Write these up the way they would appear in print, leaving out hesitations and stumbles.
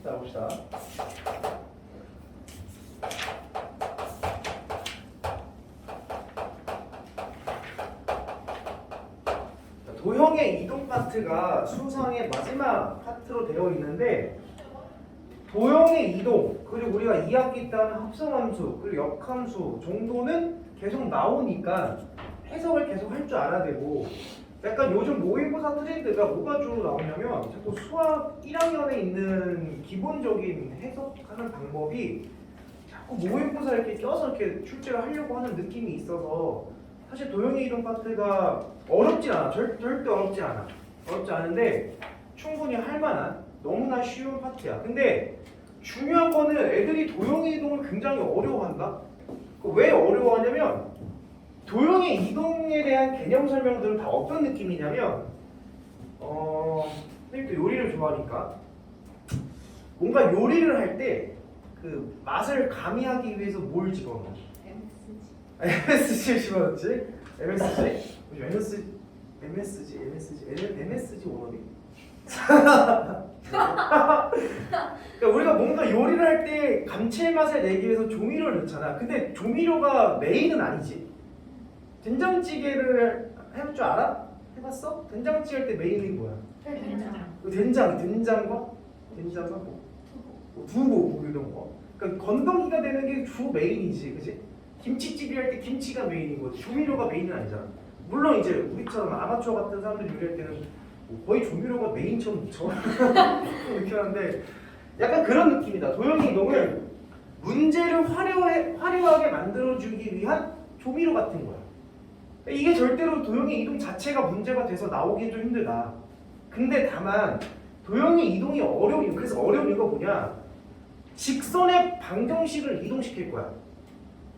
자, 봅시다. 도형의 이동 파트가 수상의 마지막 파트로 되어 있는데 도형의 이동 그리고 우리가 2학기 때 하는 합성함수 그리고 역함수 정도는 계속 나오니까 해석을 계속 할 줄 알아야 되고 약간 요즘 모의고사 트렌드가 뭐가 주로 나오냐면 자꾸 수학 1학년에 있는 기본적인 해석하는 방법이 자꾸 모의고사 이렇게 껴서 이렇게 출제를 하려고 하는 느낌이 있어서 사실 도형의 이동 파트가 어렵진 않아. 절대 어렵지 않아. 어렵지 않은데 충분히 할 만한 너무나 쉬운 파트야. 근데 중요한 거는 애들이 도형의 이동을 굉장히 어려워한다. 왜 어려워하냐면 도형의 이동에 대한 개념 설명들은 다 어떤 느낌이냐면 선생님도 요리를 좋아하니까 뭔가 요리를 할 때 그 맛을 가미하기 위해서 뭘 집어넣어? MSG 집어넣지? MSG 원어비? 그러니까 우리가 뭔가 요리를 할 때 감칠맛을 내기 위해서 조미료를 넣잖아. 근데 조미료가 메인은 아니지. 된장찌개를 해볼 줄 알아? 해봤어? 된장찌개 할 때 메인이 뭐야? 된장과 뭐? 두부 뭐 이런 거. 그러니까 건더기가 되는 게 주 메인이지, 그렇지? 김치찌개 할 때 김치가 메인인 거지. 조미료가 메인은 아니잖아. 물론 이제 우리처럼 아마추어 같은 사람들 요리할 때는 뭐 거의 조미료가 메인처럼 이렇게 하는데 약간 그런 느낌이다. 도형의 이동은 문제를 화려하게 만들어주기 위한 조미료 같은 거야. 이게 절대로 도형의 이동 자체가 문제가 돼서 나오긴 좀 힘들다. 근데 다만 도형의 이동이 어려운 이유, 그래서 어려운 이유가 뭐냐? 직선의 방정식을 이동시킬 거야.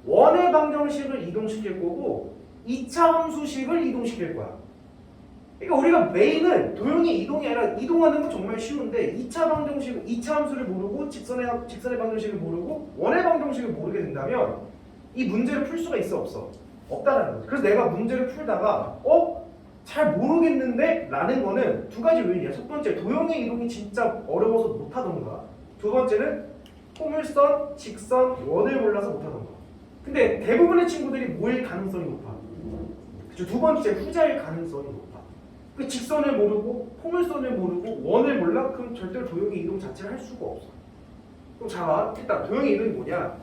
원의 방정식을 이동시킬 거고 2차 함수식을 이동시킬 거야. 그러니까 우리가 메인은 도형의 이동이 아니라 이동하는 건 정말 쉬운데 2차 함수를 모르고 직선의 방정식을 모르고 원의 방정식을 모르게 된다면 이 문제를 풀 수가 있어 없어? 없다라는 거지. 그래서 내가 문제를 풀다가 잘 모르겠는데? 라는 거는 두 가지 요인이야. 첫 번째, 도형의 이동이 진짜 어려워서 못하던가. 두 번째는 포물선, 직선, 원을 몰라서 못하던가. 근데 대부분의 친구들이 뭐일 가능성이 높아? 그쵸? 두 번째, 후자일 가능성이 높아. 그 직선을 모르고 포물선을 모르고 원을 몰라? 그럼 절대로 도형의 이동 자체를 할 수가 없어. 그럼 자, 일단 도형의 이동이 뭐냐?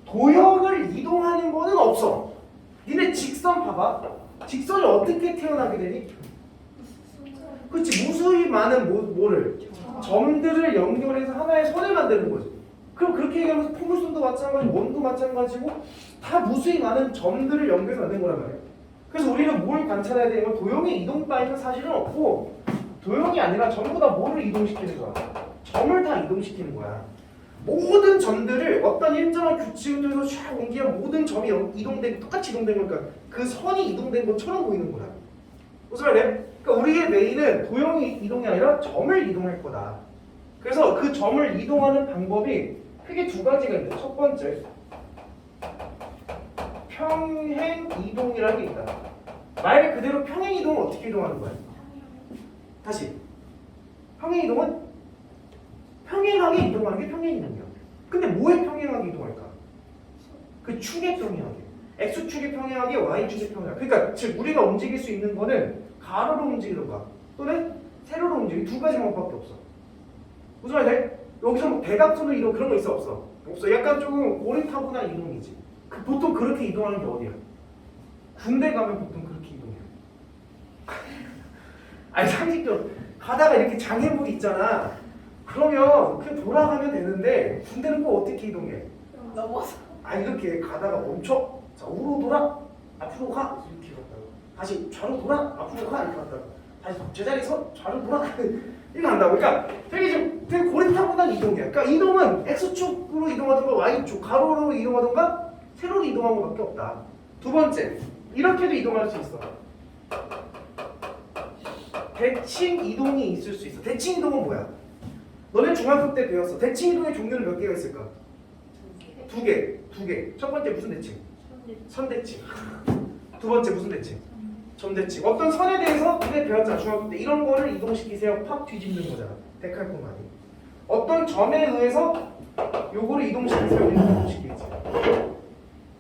도형을 이동하는 거는 없어. 니네 직선 봐봐. 직선이 어떻게 태어나게 되니? 그렇지. 무수히 많은 뭐를? 점들을 연결해서 하나의 선을 만드는 거지. 그럼 그렇게 얘기하면서 포물선도 마찬가지고 원도 마찬가지고 다 무수히 많은 점들을 연결해서 만든 거란 말이야. 그래서 우리는 뭘 관찰해야 되냐면 도형의 이동 따위는 사실은 없고 도형이 아니라 전부 다 뭐를 이동시키는 거야? 점을 다 이동시키는 거야. 모든 점들을 어떤 일정한 규칙을 통해서 쫙 옮기면 모든 점이 이동된 똑같이 이동된 거니까 그 선이 이동된 것처럼 보이는 거야. 무슨 말이야? 그러니까 우리의 메인은 도형이 이동이 아니라 점을 이동할 거다. 그래서 그 점을 이동하는 방법이 크게 두 가지가 있는데 첫 번째 평행 이동이라는 게 있다. 말 그대로 평행 이동은 어떻게 이동하는 거야? 다시 평행 이동은 평행하게 이동하는 게 평행 이동이야. 근데 뭐에 평행하게 이동할까? 그 축에 평행하게. X축에 평행하게, Y축에 평행하게. 그러니까 즉 우리가 움직일 수 있는 거는 가로로 움직이던가 또는 세로로 움직이는 두 가지 방법밖에 없어. 무슨 말이 돼? 여기서 뭐 대각선으로 이동 그런 거 있어 없어? 없어. 약간 조금 오래타분한 이동이지. 보통 그렇게 이동하는 게 어디야? 군대 가면 보통 그렇게 이동해. 아니 상식적으로 가다가 이렇게 장애물이 있잖아. 그러면 그냥 돌아가면 되는데 군대는 꼭 어떻게 이동해? 넘어서. 이렇게 가다가 멈춰. 자 우로 돌아. 앞으로 가. 이렇게 갔다가 다시 좌로 돌아. 앞으로 가. 이렇게 갔다가 다시 제자리에서 좌로 돌아. 이렇게 간다고. 그러니까 되게 고리타분한 이동이야. 그러니까 이동은 X축으로 이동하던가 Y축 가로로 이동하던가 세로로 이동하는 것밖에 없다. 두 번째, 이렇게도 이동할 수 있어. 대칭 이동이 있을 수 있어. 대칭 이동은 뭐야? 너네 중학교 때 배웠어. 대칭 이동의 종류는 몇 개가 있을까? 두 개. 첫 번째 무슨 대칭? 선대칭. 두 번째 무슨 대칭? 점대칭. 어떤 선에 대해서 너네 배웠잖아. 중학교 때 이런 거를 이동시키세요. 팍 뒤집는 거잖아. 데칼코마니. 어떤 점에 의해서 요거를 이동시켜서 여기를 이동시키겠지.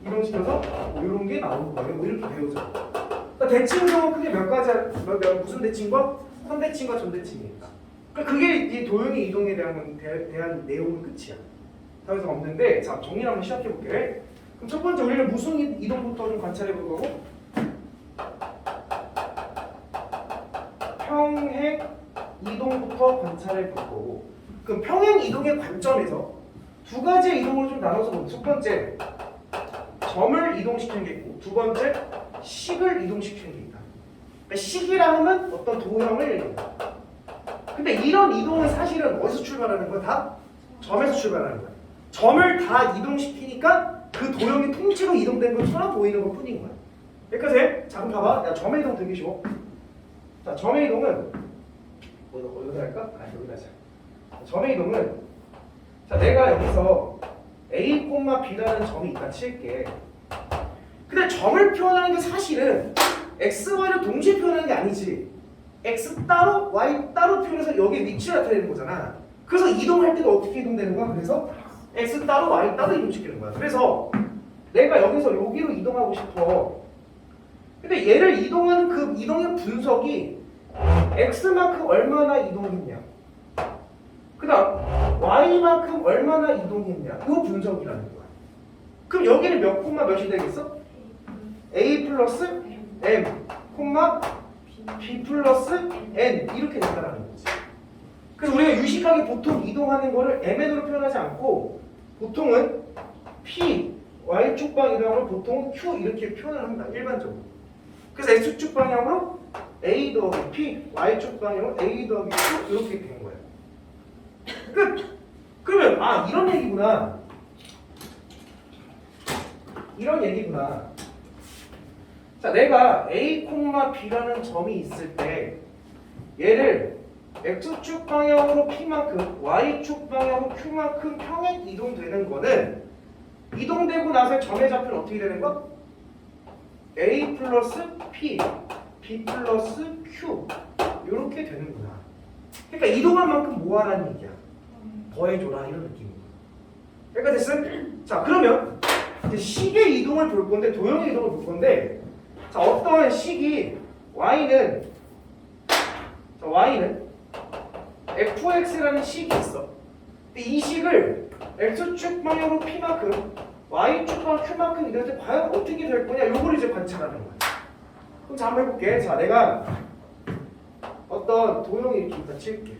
이동시켜서 뭐 이런 게 나오는 거예요. 뭐 이렇게 배우죠. 그러니까 대칭성은 크게 몇 가지, 무슨 대칭과? 선대칭과 전대칭이니까. 그러니까 그게 이 도형의 이동에 대한 내용은 끝이야. 더 이상 없는데, 자 정리를 한번 시작해볼게. 그럼 첫 번째 우리는 무슨 이동부터 좀 관찰해볼 거고, 평행 이동부터 관찰해볼 거고, 그럼 평행 이동의 관점에서 두 가지의 이동을 좀 나눠서 보면, 첫 번째 점을 이동시키는 게 있고, 두 번째 식을 이동시키는 게 있다. 그러니까 식이라 하면 어떤 도형을 얘기한다. 근데 이런 이동은 사실은 어디서 출발하는 거야? 다 점에서 출발하는 거야. 점을 다 이동시키니까 그 도형이 통째로 이동된 것처럼 보이는 것 뿐인 거야. 여기까지. 자, 그럼 봐봐. 야, 점의 이동 되게 쉬워. 자, 점의 이동은 어디다 할까? 아, 여기다 하자. 점의 이동은, 자, 내가 여기서 A, B라는 점이 있다 칠게. 근데 점을 표현하는 게 사실은 X, Y를 동시에 표현하는 게 아니지. X 따로, Y 따로 표현해서 여기에 위치를 나타내는 거잖아. 그래서 이동할 때가 어떻게 이동되는 거야? 그래서 X 따로, Y 따로 이동시키는 거야. 그래서 내가 여기서 여기로 이동하고 싶어. 근데 얘를 이동하는 그 이동의 분석이 X만큼 얼마나 이동했냐, 그 다음 Y만큼 얼마나 이동했냐, 이거 분석이라는 거야. 그럼 여기는 몇 콤마 몇이 되겠어? A 플러스 M, 콤마 B 플러스 N 이렇게 된다는 거지. 그래서 우리가 유식하게 보통 이동하는 거를 MN으로 표현하지 않고 보통은 P, Y축 방향으로 보통 Q 이렇게 표현을 합니다. 일반적으로. 그래서 X축 방향으로 A 더하기 P, Y축 방향으로 A 더하기 Q 이렇게 된 거예요. 그러면 아 이런 얘기구나. 이런 얘기구나. 자, 내가 A, B라는 점이 있을 때 얘를 X축 방향으로 P만큼 Y축 방향으로 Q만큼 평행 이동되는 거는 이동되고 나서 점의 좌표는 어떻게 되는 거야? A 플러스 P, B 플러스 Q 이렇게 되는구나. 그러니까 이동한 만큼 뭐 하라는 얘기야? 더해줘라 이런 느낌이야. 그러니까 됐음? 자, 그러면 이제 식의 이동을 볼 건데, 도형의 이동을 볼 건데, 자, 어떤 식이 Y는 fx라는 식이 있어. 근데 이 식을 x축 방향으로 p만큼 y축 방향 q만큼 이럴 때 과연 어떻게 될 거냐, 요걸 이제 관찰하는 거야. 그럼 자, 한번 해볼게. 자, 내가 어떤 도형이 이렇게 있다 칠게.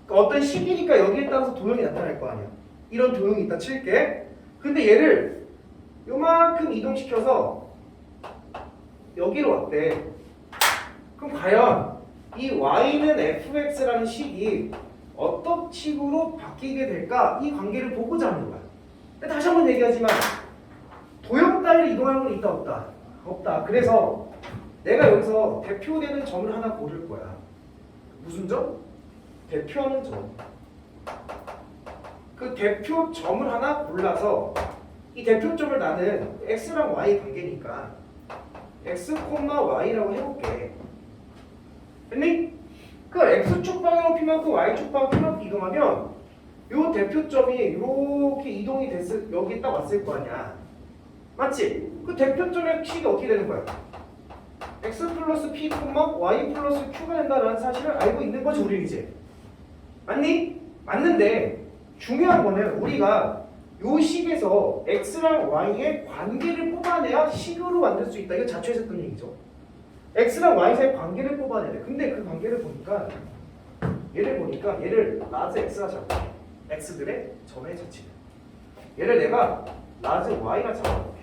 그러니까 어떤 식이니까 여기에 따라서 도형이 나타날 거 아니야. 이런 도형이 있다 칠게. 근데 얘를 요만큼 이동시켜서 여기로 왔대. 그럼 과연 이 y는 fx라는 식이 어떤 식으로 바뀌게 될까? 이 관계를 보고자 하는 거야. 근데 다시 한번 얘기하지만 도형 따위를 이동하는 건 있다 없다? 없다. 그래서 내가 여기서 대표되는 점을 하나 고를 거야. 무슨 점? 대표하는 점. 그 대표 점을 하나 골라서 이 대표점을 나는 x랑 y 관계니까 x, y라고 해볼게. 됐니? 그 x축 방향 p만큼 y축 방향 p만큼 이동하면 요 대표점이 이렇게 이동이 됐을, 여기 딱 왔을 거 아니야. 맞지? 그 대표점의 식이 어떻게 되는 거야? x 플러스 p, y 플러스 q가 된다는 사실을 알고 있는 거지, 우리 이제. 맞니? 맞는데 중요한 거는 우리가 요 식에서 x랑 y의 관계를 뽑아내야 식으로 만들 수 있다. 이거 자초에서 했던 얘기죠. x랑 y 사이의 관계를 뽑아내야 돼. 근데 그 관계를 보니까 얘를 라즈 x가 잡아. x들의 점의 자치를. 얘를 내가 라즈 y가 잡아볼게.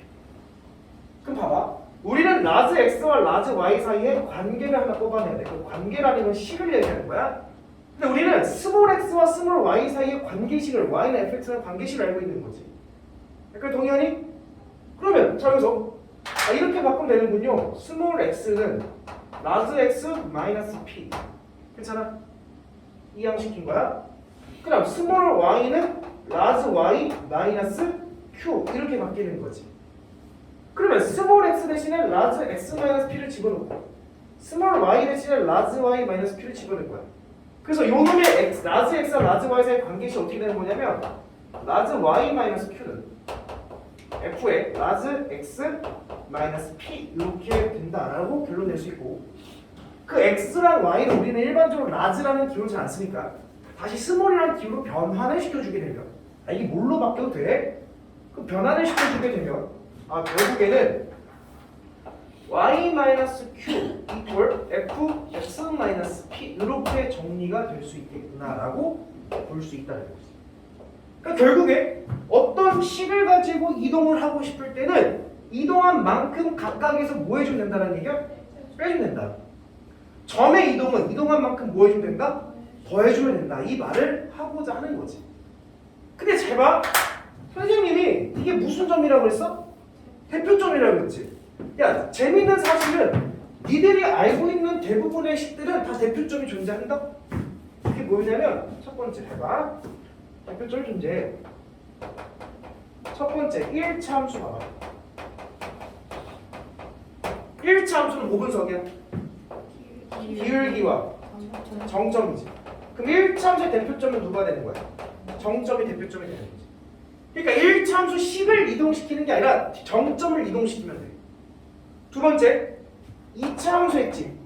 그럼 봐봐. 우리는 라즈 x와 라즈 y 사이의 관계를 하나 뽑아내야 돼. 그 관계라는 건 식을 얘기하는 거야. 근데 우리는 스몰 x와 스몰 y 사이의 관계식을, y는 fx라는 관계식을 알고 있는 거지. 약간 동의하니? 그러면 자, 여기서 이렇게 바꾸면 되는군요. 스몰 x는 라즈 x 마이너스 p. 괜찮아? 이항시킨 거야. 그 다음 스몰 y는 라즈 y 마이너스 q 이렇게 바뀌는 거지. 그러면 스몰 x 대신에 라즈 x 마이너스 p를 집어넣고 스몰 y 대신에 라즈 y 마이너스 q를 집어넣을 거야. 그래서 요 놈의 x, 라즈 x와 라즈 y 사이의 관계식 어떻게 되는 거냐면 라즈 y 마이너스 q는 f의 라즈 x 마이너스 p 이렇게 된다라고 결론 낼 수 있고, 그 x랑 y는 우리는 일반적으로 라즈라는 기호를 잘 안 쓰니까 다시 스몰이라는 기호로 변환을 시켜주게 되면 이게 뭘로 바뀌어도 돼? 그 변환을 시켜주게 되면 결국에는 y-q equal fx-p 이렇게 정리가 될 수 있겠구나라고 볼 수 있다는 거죠. 그러니까 결국에 어떤 식을 가지고 이동을 하고 싶을 때는 이동한 만큼 각각에서 뭐 해주면 된다는 얘기야? 빼주면 된다. 점의 이동은 이동한 만큼 뭐 해주면 된다? 더해주면 된다. 이 말을 하고자 하는 거지. 근데 잘 봐. 선생님이 이게 무슨 점이라고 했어? 대표점이라고 했지. 야, 재밌는 사실은 니들이 알고 있는 대부분의 식들은 다 대표점이 존재한다? 이게 뭐냐면 첫 번째 해봐. 대표점이 존재해. 첫 번째 1차 함수 봐봐. 1차 함수는 뭐 분석이야? 기울기와 정점이지. 그럼 1차 함수의 대표점은 누가 되는 거야? 정점이 대표점이 되는 거지. 그러니까 1차 함수 식을 이동시키는 게 아니라 정점을 이동시키면 돼. 두 번째 2차 함수 했지.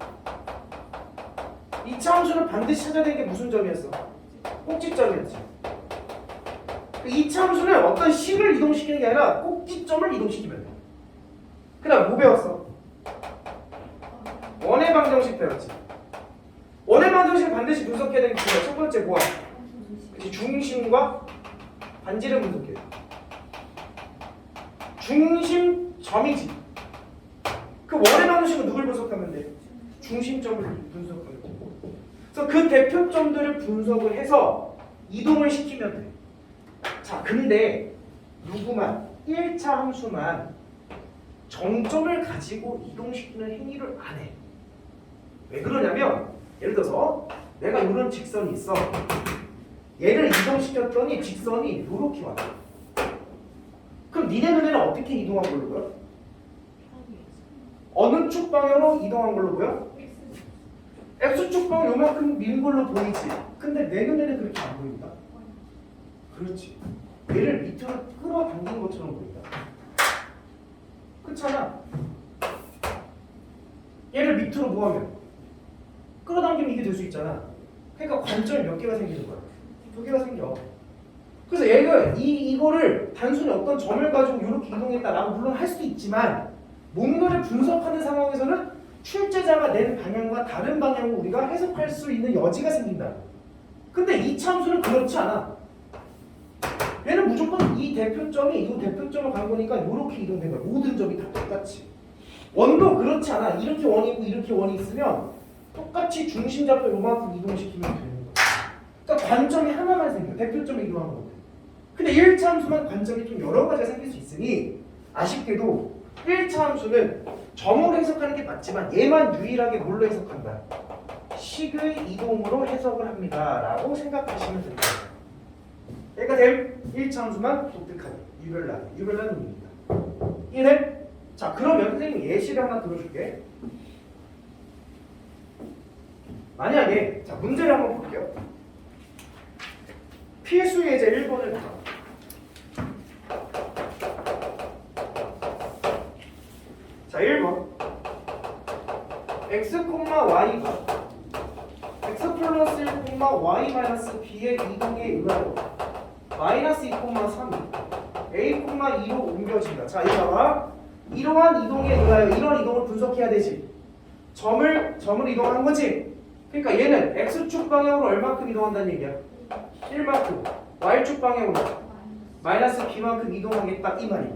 2차 함수는 반드시 찾아야 되는 게 무슨 점이었어? 꼭지점이었지. 2차 함수는 어떤 식을 이동시키는 게 아니라 꼭지점을 이동시키면 돼. 그 다음 뭐 배웠어? 원의 방정식 배웠지. 원의 방정식을 반드시 분석해야 되는 게 뭐야? 첫 번째 뭐야? 그치, 중심과 반지를 분석해. 중심점이지. 그 원의 방정식은 누굴 분석하면 돼? 중심점을 분석하는 거고. 그래서 그 대표점들을 분석을 해서 이동을 시키면 돼. 자, 근데 누구만 1차 함수만 정점을 가지고 이동시키는 행위를 안 해. 왜 그러냐면 예를 들어서 내가 이런 직선이 있어. 얘를 이동시켰더니 직선이 이렇게 와. 그럼 니네 눈에는 어떻게 이동한 걸로 보여? 어느 축 방향으로 이동한 걸로 보여? X축 방향 요만큼 민 걸로 보이지. 근데 내 눈에는 그렇게 안 보인다. 그렇지. 얘를 밑으로 끌어당긴 것처럼 보인다. 그렇잖아. 얘를 밑으로 뭐하면 끌어당기면 이게 될 수 있잖아. 그러니까 관점이 몇 개가 생기는 거야? 두 개가 생겨. 그래서 얘가 이거를 단순히 어떤 점을 가지고 이렇게 이동했다라고 물론 할 수도 있지만 뭔가를 분석하는 상황에서는 출제자가 낸 방향과 다른 방향으로 우리가 해석할 수 있는 여지가 생긴다. 근데 이 참수는 그렇지 않아. 얘는 무조건 이 대표점이 이 대표점을 간 거니까 이렇게 이동된 거야. 모든 점이 다 똑같이. 원도 그렇지 않아. 이렇게 원이 있고 이렇게 원이 있으면 똑같이 중심 잡고 요만큼 이동시키면 되는 거야. 그러니까 관점이 하나만 생겨. 대표점이 이동하는 거거든. 근데 1차 함수만 관점이 좀 여러 가지가 생길 수 있으니 아쉽게도 1차 함수는 점으로 해석하는 게 맞지만 얘만 유일하게 뭘로 해석한다? 식의 이동으로 해석을 합니다. 라고 생각하시면 됩니다. 그러니까 될 1차 함수만 독특한 유별난 놈입니다. 이해돼? 자, 그러면 선생님 예시를 하나 들어줄게. 만약에 자 문제를 한번 볼게요. 필수 예제 1번을 봐. 자, 1번 x, y가 x 플러스 1, y 마이너스 b의 이동에 의하여 마이너스 2, 3이 a, 2로 옮겨진다. 자, 이거 봐봐. 이러한 이동에 의하여 이런 이동을 분석해야 되지. 점을 이동하는 거지. 그러니까 얘는 x축 방향으로 얼마큼 이동한다는 얘기야? 1만큼. y축 방향으로 마이너스 b만큼 이동하겠다 이 말이야.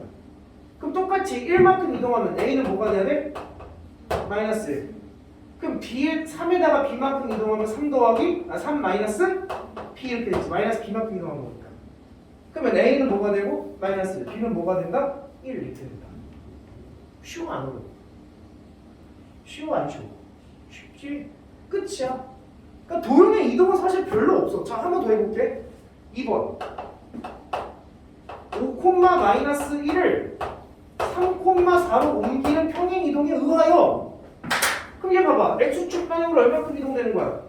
그럼 똑같이 1만큼 이동하면 a는 뭐가 돼야 돼? 마이너스 1. 그럼 b에 3에다가 b만큼 이동하면 3 더하기 3 마이너스 b 이렇게 되지. 마이너스 b만큼 이동한 거니까. 그러면 a는 뭐가 되고 마이너스 1. b는 뭐가 된다? 1 이렇게 된다. 쉬워 안 어려워? 쉬워 안 쉬워? 쉽지? 끝이야. 그러니까 도형의 이동은 사실 별로 없어. 자, 한 번 더 해볼게. 2번 5, 마이너스 1을 3,4로 옮기는 평행 이동에 의하여. 그럼 얘 봐봐. x축 방향으로 얼마큼 이동되는 거야?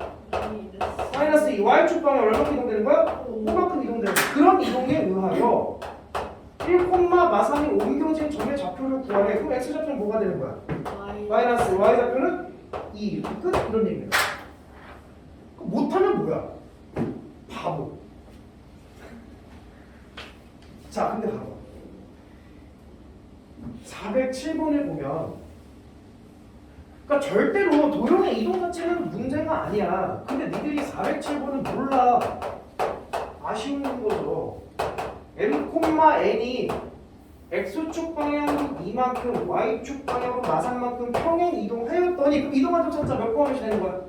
마이너스 2 y축 방향 얼마큼 이동되는 거야? 5만큼 이동되는 거야. 그런 이동에 의하여 1, 마삼이 옮겨진 점의 좌표를 구하래. 그럼 x좌표는 뭐가 되는 거야? 마이너스 y좌표는 2 이렇게 끝? 이런 얘기입니다. 못하면 뭐야? 바보. 자, 근데 봐봐. 407번을 보면 그러니까 절대로 도형의 이동 자체는 문제가 아니야. 근데 니들이 407번은 몰라. 아쉬운 거죠. m,n이 x축 방향으로 이만큼 y축 방향으로 마산만큼 평행 이동하였더니 그럼 이동한 점 차차 몇 번 하면 되는 거야?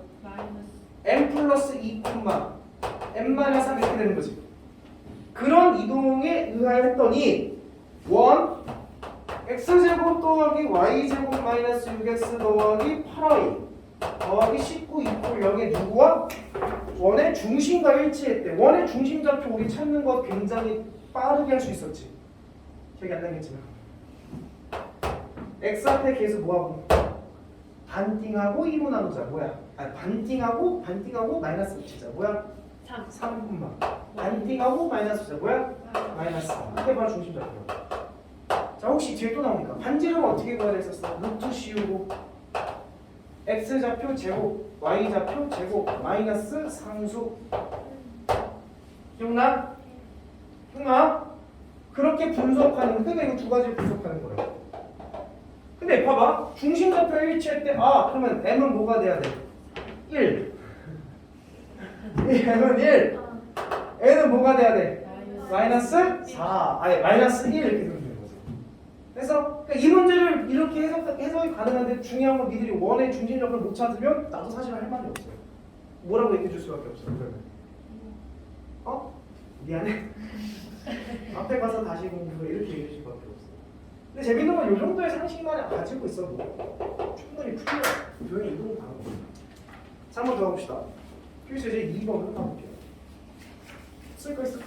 m 플러스 2, m 마이너스 3 이렇게 되는 거지. 그런 이동에 의하여 했더니 1 x제곱 더하기 y제곱 마이너스 6x 더하기 8y 더하기 19 이퀄 0의 누구와? 원의 중심과 일치했대. 원의 중심 좌표 우리 찾는 거 굉장히 빠르게 할 수 있었지. 기억이 안 나겠지만 x 앞에 계속 뭐하고? 반띵하고 2로 나누자. 뭐야? 아니 반띵하고 마이너스 붙이자. 뭐야? 3분만 반띵하고 마이너스 붙이자. 뭐야? 마이너스 3. 이게 바로 중심 좌표야. 자, 혹시 뒤에 또 나오니까 반지름 어떻게 구해야 했었어? 루트 씌우고 x 좌표 제곱 y 좌표 제곱 마이너스 상수. 기억나? 그렇게 분석하는 근데 이거 두 가지를 분석하는 거예요. 근데 봐봐 중심 좌표 일치할 때 그러면 m은 뭐가 돼야 돼? 1 m은 1 n은 뭐가 돼야 돼? 마이너스 4 아니 마이너스 1 이렇게 되는 거죠. 그래서 그러니까 이 문제를 이렇게 해석이 가능한데 중요한 건 니들이 원의 중심 좌표를 못 찾으면 나도 사실 할 말이 없어요. 뭐라고 얘기해 줄 수밖에 없어. 그러면 미안해. 앞에 가서 다시 공부해 이렇게 얘기해 줄 수밖에 없어. 근데 재밌는 건 이 정도의 상식만 가지고 있어도 충분히 풀려. 조용히 이동 가는 거야. 자, 한 번 더 해봅시다. 여기서 이제 2번으로 가볼게요. 쓸 거 있어?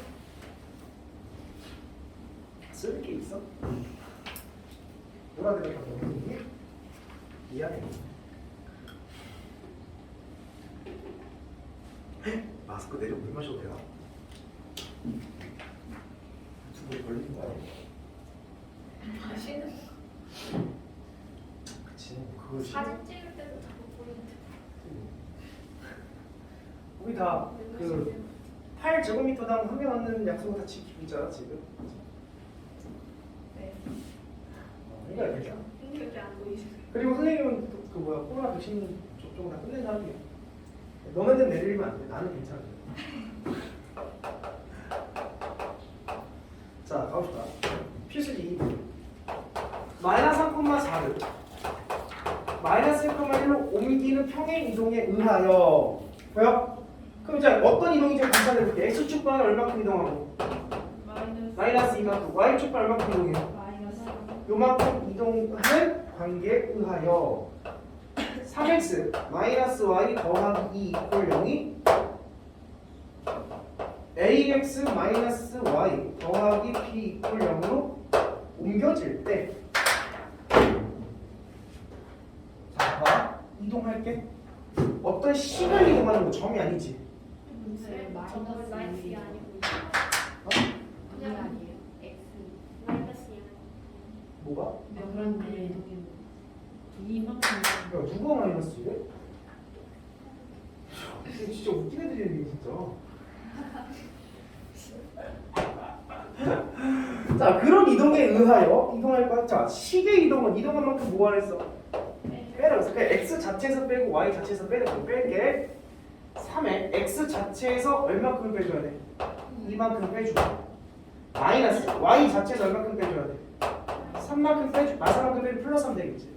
쓸 게 있어? 놀아드려 감독님. 미안해. 마스크 내려 물 마셔도 되나? 두분이 걸린 거야. 마시는 그치. 그거 사진 찍을 때도 자꾸 보이는데. 우리 다 그 8제곱미터당 한 명 얻는 약속을 다 지키고 있잖아 지금. 네. 이거 되잖아. 힘들게 안 보이시죠? 그리고 선생님은 그 뭐야 코로나 백신 접종을 다 끝낸 사람이야. 너네들 내리면 안 돼. 나는 괜찮아. 자, 가봅시다. 필수기 2번. 마이너스 3,4를 마이너스 1,1로 옮기는 평행 이동에 의하여 보여? 그럼 이제 어떤 이동이 제일 간단해볼게. x축 방향 얼마큼 이동하고? 마이너스 2만큼. y축 방향 얼마큼 이동해? 마이너스 요만큼 이동하는 관계에 의하여 3x 마이너스 y 더하기 2 이퀄 0이 ax 마이너스 y 더하기 b 이퀄 0으로 옮겨질 때 자, 봐. 이동할게. 어떤 식을 이동하는 거 점이 아니지. 마이너스 마이너스이 아니고 그냥 아니에요? x 마이너스이 뭐가? 그런데 이만큼 야, 누가 마이너스래? 이거 진짜 웃긴 애들이네 진짜. 자, 그런 이동에 의하여 이동할 거야. 자, 식의 이동은 이동한 만큼 뭐 하랬어? 빼라. 그래서 x 자체에서 빼고 y 자체에서 빼는 거 뺄게. 3에 x 자체에서 얼마큼 빼줘야 돼? 이만큼 빼주고 마이너스 y 자체에서 얼마큼 빼줘야 돼? 3만큼 빼주 마사만큼 빼면 플러스 3 되겠지.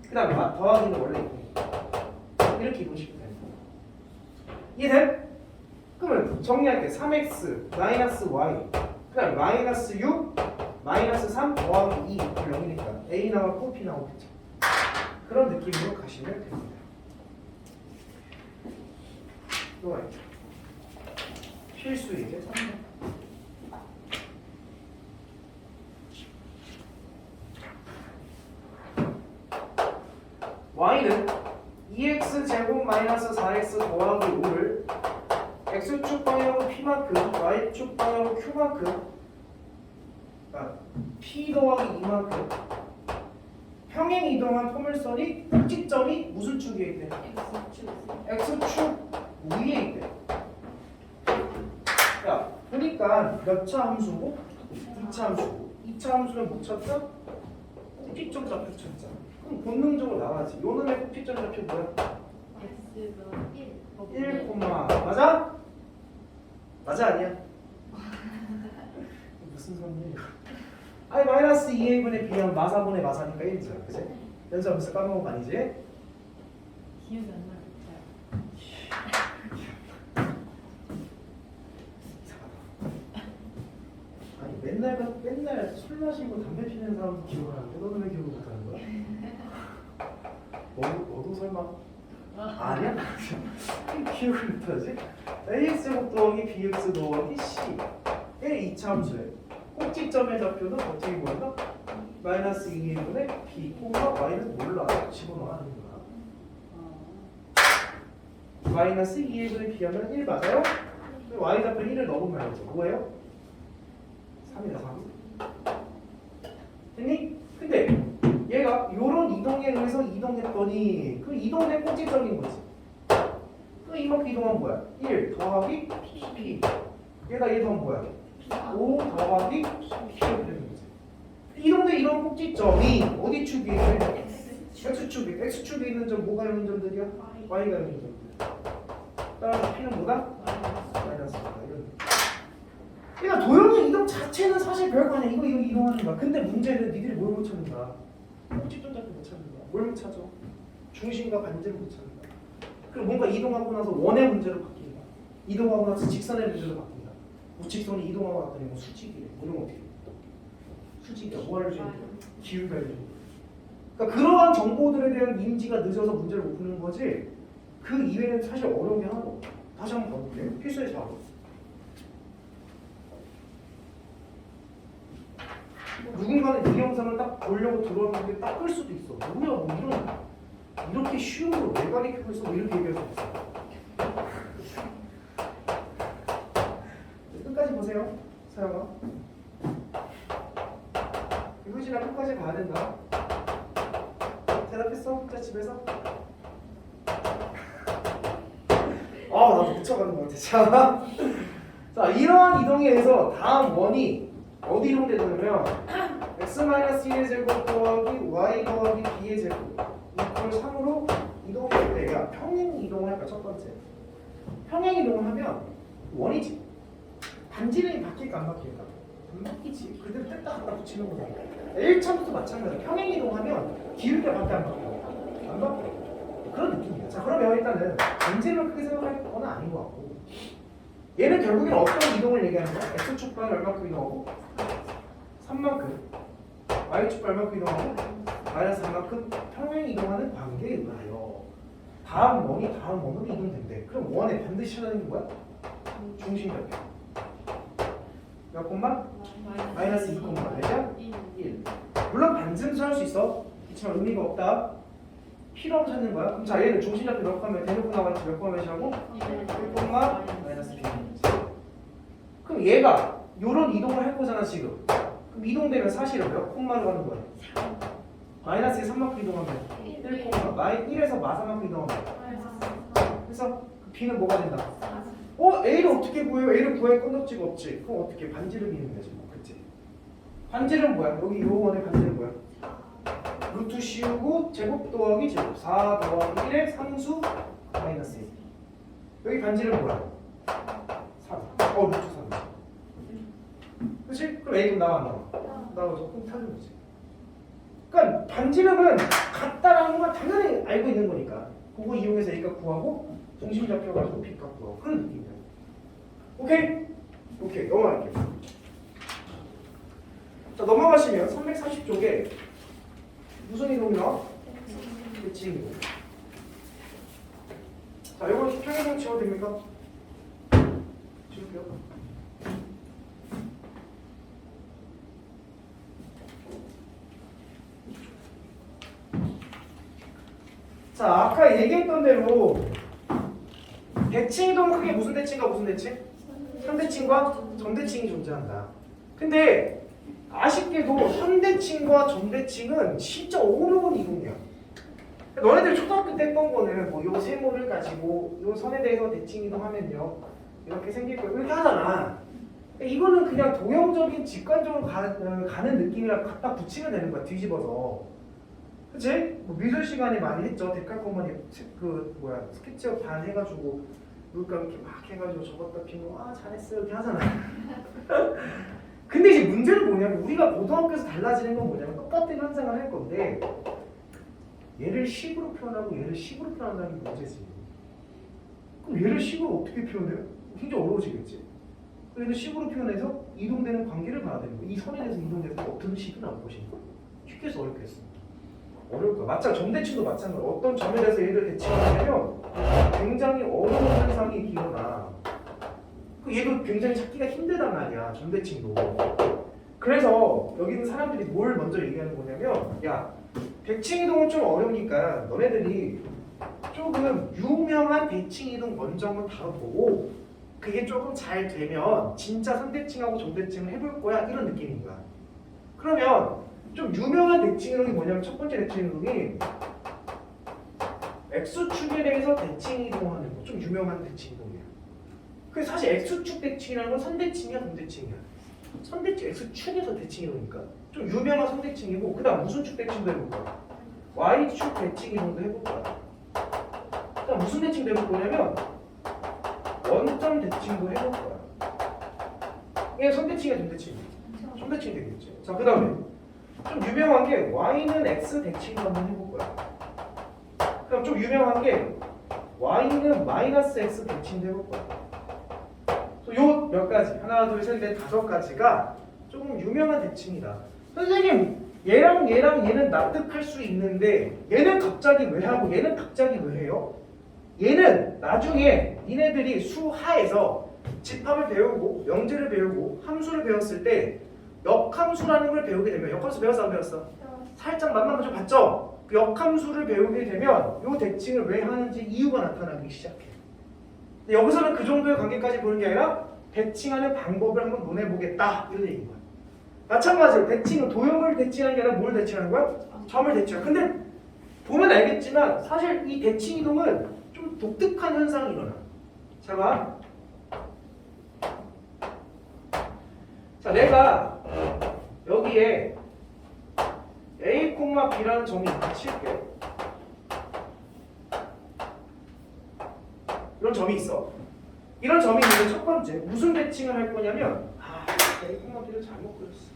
그 다음에 더하기는 원래 이동. 이렇게 이동시키면 되는 거야. 이해돼? 그러면 정리할게. 3x 마이너스 y 그 다음에 마이너스 6 마이너스 3 더하기 2 이퀄 0이니까 a 나왔고 b 나오겠죠. 그런 느낌으로 가시면 됩니다. 또 있죠. 필수 이제 3번. y는 2x 제곱 마이너스 4x 더하기 5를 x축 방향으로 p만큼, y축 방향으로 q만큼, 그러니까 p 더하기 2만큼 평행 이동한 포물선이 꼭지점이 무슨 축에 있대? x축 위에 있대. 야, 보니까 몇 차 함수고? 2차 함수고. 2차 함수는 못 찾자? 꼭지점 좌표 찾자. 그럼 본능적으로 나와야지. 요 놈의 꼭지점 좌표 뭐야? 1, 맞아? 맞아 아니야? 무슨 소리야? 아니 마이너스 2a분의 b하면 마사분의 마사니까 1이잖아, 그치? 연습 무슨 까먹은 거 아니지? 기억이 안 나. 아니 맨날 술 마시고 담배 피는 사람도 기억을 하는데 너는 왜 기억을 못하는 거야? 너도 설마? 아니야? 기억을 못하지? ax 더하기 bx 더하기 c 1, 2차 함수에 꼭지점의 좌표는 어떻게 보인다? 마이너스 2분의 b, y는 몰라. 집어넣어야 하는 거야. 마이너스 2분의 b 하면 1 맞아요? y 좌표 1을 넣으면 알죠. 뭐예요? 3이다 3. 됐니? 근데 얘가 요런 이동에 의해서 이동했더니 그 이동된 꼭지점인 거지. 그 이만큼 이동한 뭐야? 1 더하기 p. 얘가 얘 더하면 뭐야? 5 더하기 p가 되는 거지. 이동된 이런 꼭지점이 어디 축에 있는? x축에. x축에 있는 점 뭐가 있는 점들이야? y가 있는 점들. 따라서 p는 뭐다? 마이너스다. 이런. 그러니까 도형의 이동 자체는 사실 별거 아니야. 이거 이동하는 거야. 근데 문제는 니들이 뭘 못 찾는다. 꼭지점 잡고 못 찾는 거야. 뭘 못 찾아? 중심과 반지를 못 찾는 거야. 그리고 뭔가 이동하고 나서 원의 문제로 바뀐다. 이동하고 나서 직선의 문제로 바뀐다. 우직선이 이동하고 났더니 뭐 수직이래. 이런 거 어떻게 해? 수직이야. 뭐 알려주는 거야? 기울기 알려주는 거야. 그러니까 그러한 정보들에 대한 인지가 늦어서 문제를 못 푸는 거지. 그 이외에는 사실 어려운 게 하나도 없어. 다시 한번 가볼게요. 필수의 작업. 누군가는 이 영상을 딱 보려고 들어왔는데 딱 끌 수도 있어. 뭐야 뭐 이렇게 쉬운 걸 왜 가르치고 있어? 뭐 이렇게 얘기할 수 있어. 끝까지 보세요. 사영아. 이거지나 끝까지 가야 된다. 대답했어? 혼자 집에서? 나도 미쳐가는 것 같아. 자, 이러한 이동에 의해서 다음 원이 어디 이동되냐면 x-1의 제곱 더하기 y 더하기 b의 제곱 이걸 3으로 이동이 될 때가 평행 이동을 할까? 첫 번째 평행 이동을 하면 원이지. 반지름이 바뀔까 안 바뀔까? 안 바뀌지. 그대로 뗐다 갖다 붙이는 거잖아. 1차부터 마찬가지야. 평행 이동하면 기울기가 바뀌어 안 바뀌어? 안 바뀌어. 그런 느낌이야. 자, 그러면 일단은 반지름을 크게 생각할 건 아닌 것 같고 얘는 결국엔 어떤 이동을 얘기하는 거야? x축 방향 얼마큼 이동하고? 3만큼 y축 방향 얼마큼 이동하고? 마이너스 3만큼 평행 이동하는 관계에 의하여 다음 원으로 이동된대. 그럼 원에 반드시 찾아야 되는 게 뭐야? 중심 좌표 몇 콤마? 마이너스 2 콤마 몇이야? 1. 물론 반지름도 할 수 있어. 그렇지만 의미가 없다. 필요 없이 찾는 거야. 그럼 자 얘는 중심 좌표 몇 콤마 대놓고 나왔지 몇 콤마 몇이라고? 1 콤마 마이너스 1. 그럼 얘가 요런 이동을 할 거잖아 지금. 그럼 이동되면 사실은 몇 콤마로 가는 거야? 마이너스 3만큼 이동하면 1 콤마 1에서 마사만큼 이동하면 그래서 그 b는 뭐가 된다? A를 어떻게 구해요? A를 구할 건덕지가 없지. 그럼 어떻게 반지름이 있는 거지 뭐. 그치? 반지름 뭐야? 여기 요 원의 반지름 뭐야? 루트 씌우고 제곱 더하기 제곱 4 더하기 1의 상수 마이너스 1. 여기 반지름 뭐야? 3. 루트 3. 그치? 그럼 A는 나와 안 나와? 나와서 꼭 타는 거지. 그러니까 반지름은 같다라는 건 당연히 알고 있는 거니까 그거 이용해서 A값 구하고 중심 잡혀가지고 B값 구하고 그런 느낌이야. 오케이? 오케이. 넘어갈게요. 자, 넘어가시면 340쪽에 무슨 이동이 나와? 대칭 이동. 자, 이거 평행이동 지워도 됩니까? 지울게요. 자, 아까 얘기했던 대로 대칭 이동은 크게 무슨 대칭과 무슨 대칭? 상대칭과 점대칭이 존재한다. 근데 아쉽게도 상대칭과 점대칭은 진짜 어려운 이동이야. 너네들 초등학교 때 했던 거는 뭐 요 세모를 가지고 요 선에 대해서 대칭 이동하면요 이렇게 생길 거야 이렇게 하잖아. 이거는 그냥 도형적인 직관적으로 가는 느낌이랑 갖다 붙이면 되는 거야 뒤집어서. 그치? 뭐 미술 시간에 많이 했죠. 데칼코마니 스케치업 반 해가지고 물감 이렇게 막 해가지고 접었다 피고 잘했어 이렇게 하잖아. 근데 이제 문제는 뭐냐면 우리가 고등학교에서 달라지는 건 뭐냐면 똑같은 현상을 할 건데 얘를 식으로 표현하고 얘를 식으로 표현한다는 게 문제지. 그럼 얘를 식으로 어떻게 표현해요? 굉장히 어려워지겠지. 그래서 식으로 표현해서 이동되는 관계를 봐야 되는 거야. 이 선에 대해서 이동돼서 어떤 식이 나올 것인가. 쉽게 해서 어렵겠어. 어려울 거야. 점대칭도 마찬가지로 어떤 점에 대해서 얘를 대칭하냐면 굉장히 어려운 현상이 일어나. 얘도 굉장히 찾기가 힘들단 말이야. 점대칭도. 그래서 여기 있는 사람들이 뭘 먼저 얘기하는 거냐면 야 대칭 이동은 좀 어려우니까 너네들이 조금 유명한 대칭 이동 먼저 한번 다뤄보고 그게 조금 잘 되면 진짜 상대칭하고 점대칭을 해볼 거야 이런 느낌인 거야. 그러면 좀 유명한 대칭 이동이 뭐냐면 첫 번째 대칭 이동이 X축에 대해서 대칭 이동하는 거 좀 유명한 대칭 이동이야. 그래서 사실 X축 대칭이라는 건 선대칭이야 선대칭이야. 선대칭 X축에서 대칭 이동이니까 좀 유명한 선대칭이고 그 다음 무슨 축 대칭도 해볼 거야. Y축 대칭 이동도 해볼 거야. 그 다음 무슨 대칭도 해볼 거냐면 원점 대칭도 해볼 거야. 이게 선대칭이야 점대칭? 점대칭이 되겠지. 자 그 다음에 좀 유명한 게 Y는 X 대칭도 한번 해볼 거야. 그럼 좀 유명한 게 Y는 마이너스 X 대칭도 해볼 거야. 요 몇 가지 하나 둘 셋 넷 다섯 가지가 조금 유명한 대칭이다. 선생님 얘랑 얘는 납득할 수 있는데 얘는 갑자기 왜 하고 얘는 갑자기 왜 해요? 얘는 나중에 니네들이 수하에서 집합을 배우고 명제를 배우고 함수를 배웠을 때 역함수라는 걸 배우게 되면 역함수 배웠어 안 배웠어? 살짝 맛만 좀 봤죠? 그 역함수를 배우게 되면 요 대칭을 왜 하는지 이유가 나타나기 시작해. 근데 여기서는 그 정도의 관계까지 보는 게 아니라 대칭하는 방법을 한번 논해보겠다 이런 얘기인 거야. 마찬가지로 대칭은 도형을 대칭하는 게 아니라 뭘 대칭하는 거야? 점을 대칭하는 거야. 근데 보면 알겠지만 사실 이 대칭 이동은 좀 독특한 현상이 일어나. 자 봐. 자 내가 여기에 A, B라는 점이 있다 칠게. 이런 점이 있어. 이런 점이 있는데 첫 번째 무슨 대칭을 할 거냐면 A, B를 잘못 그렸어.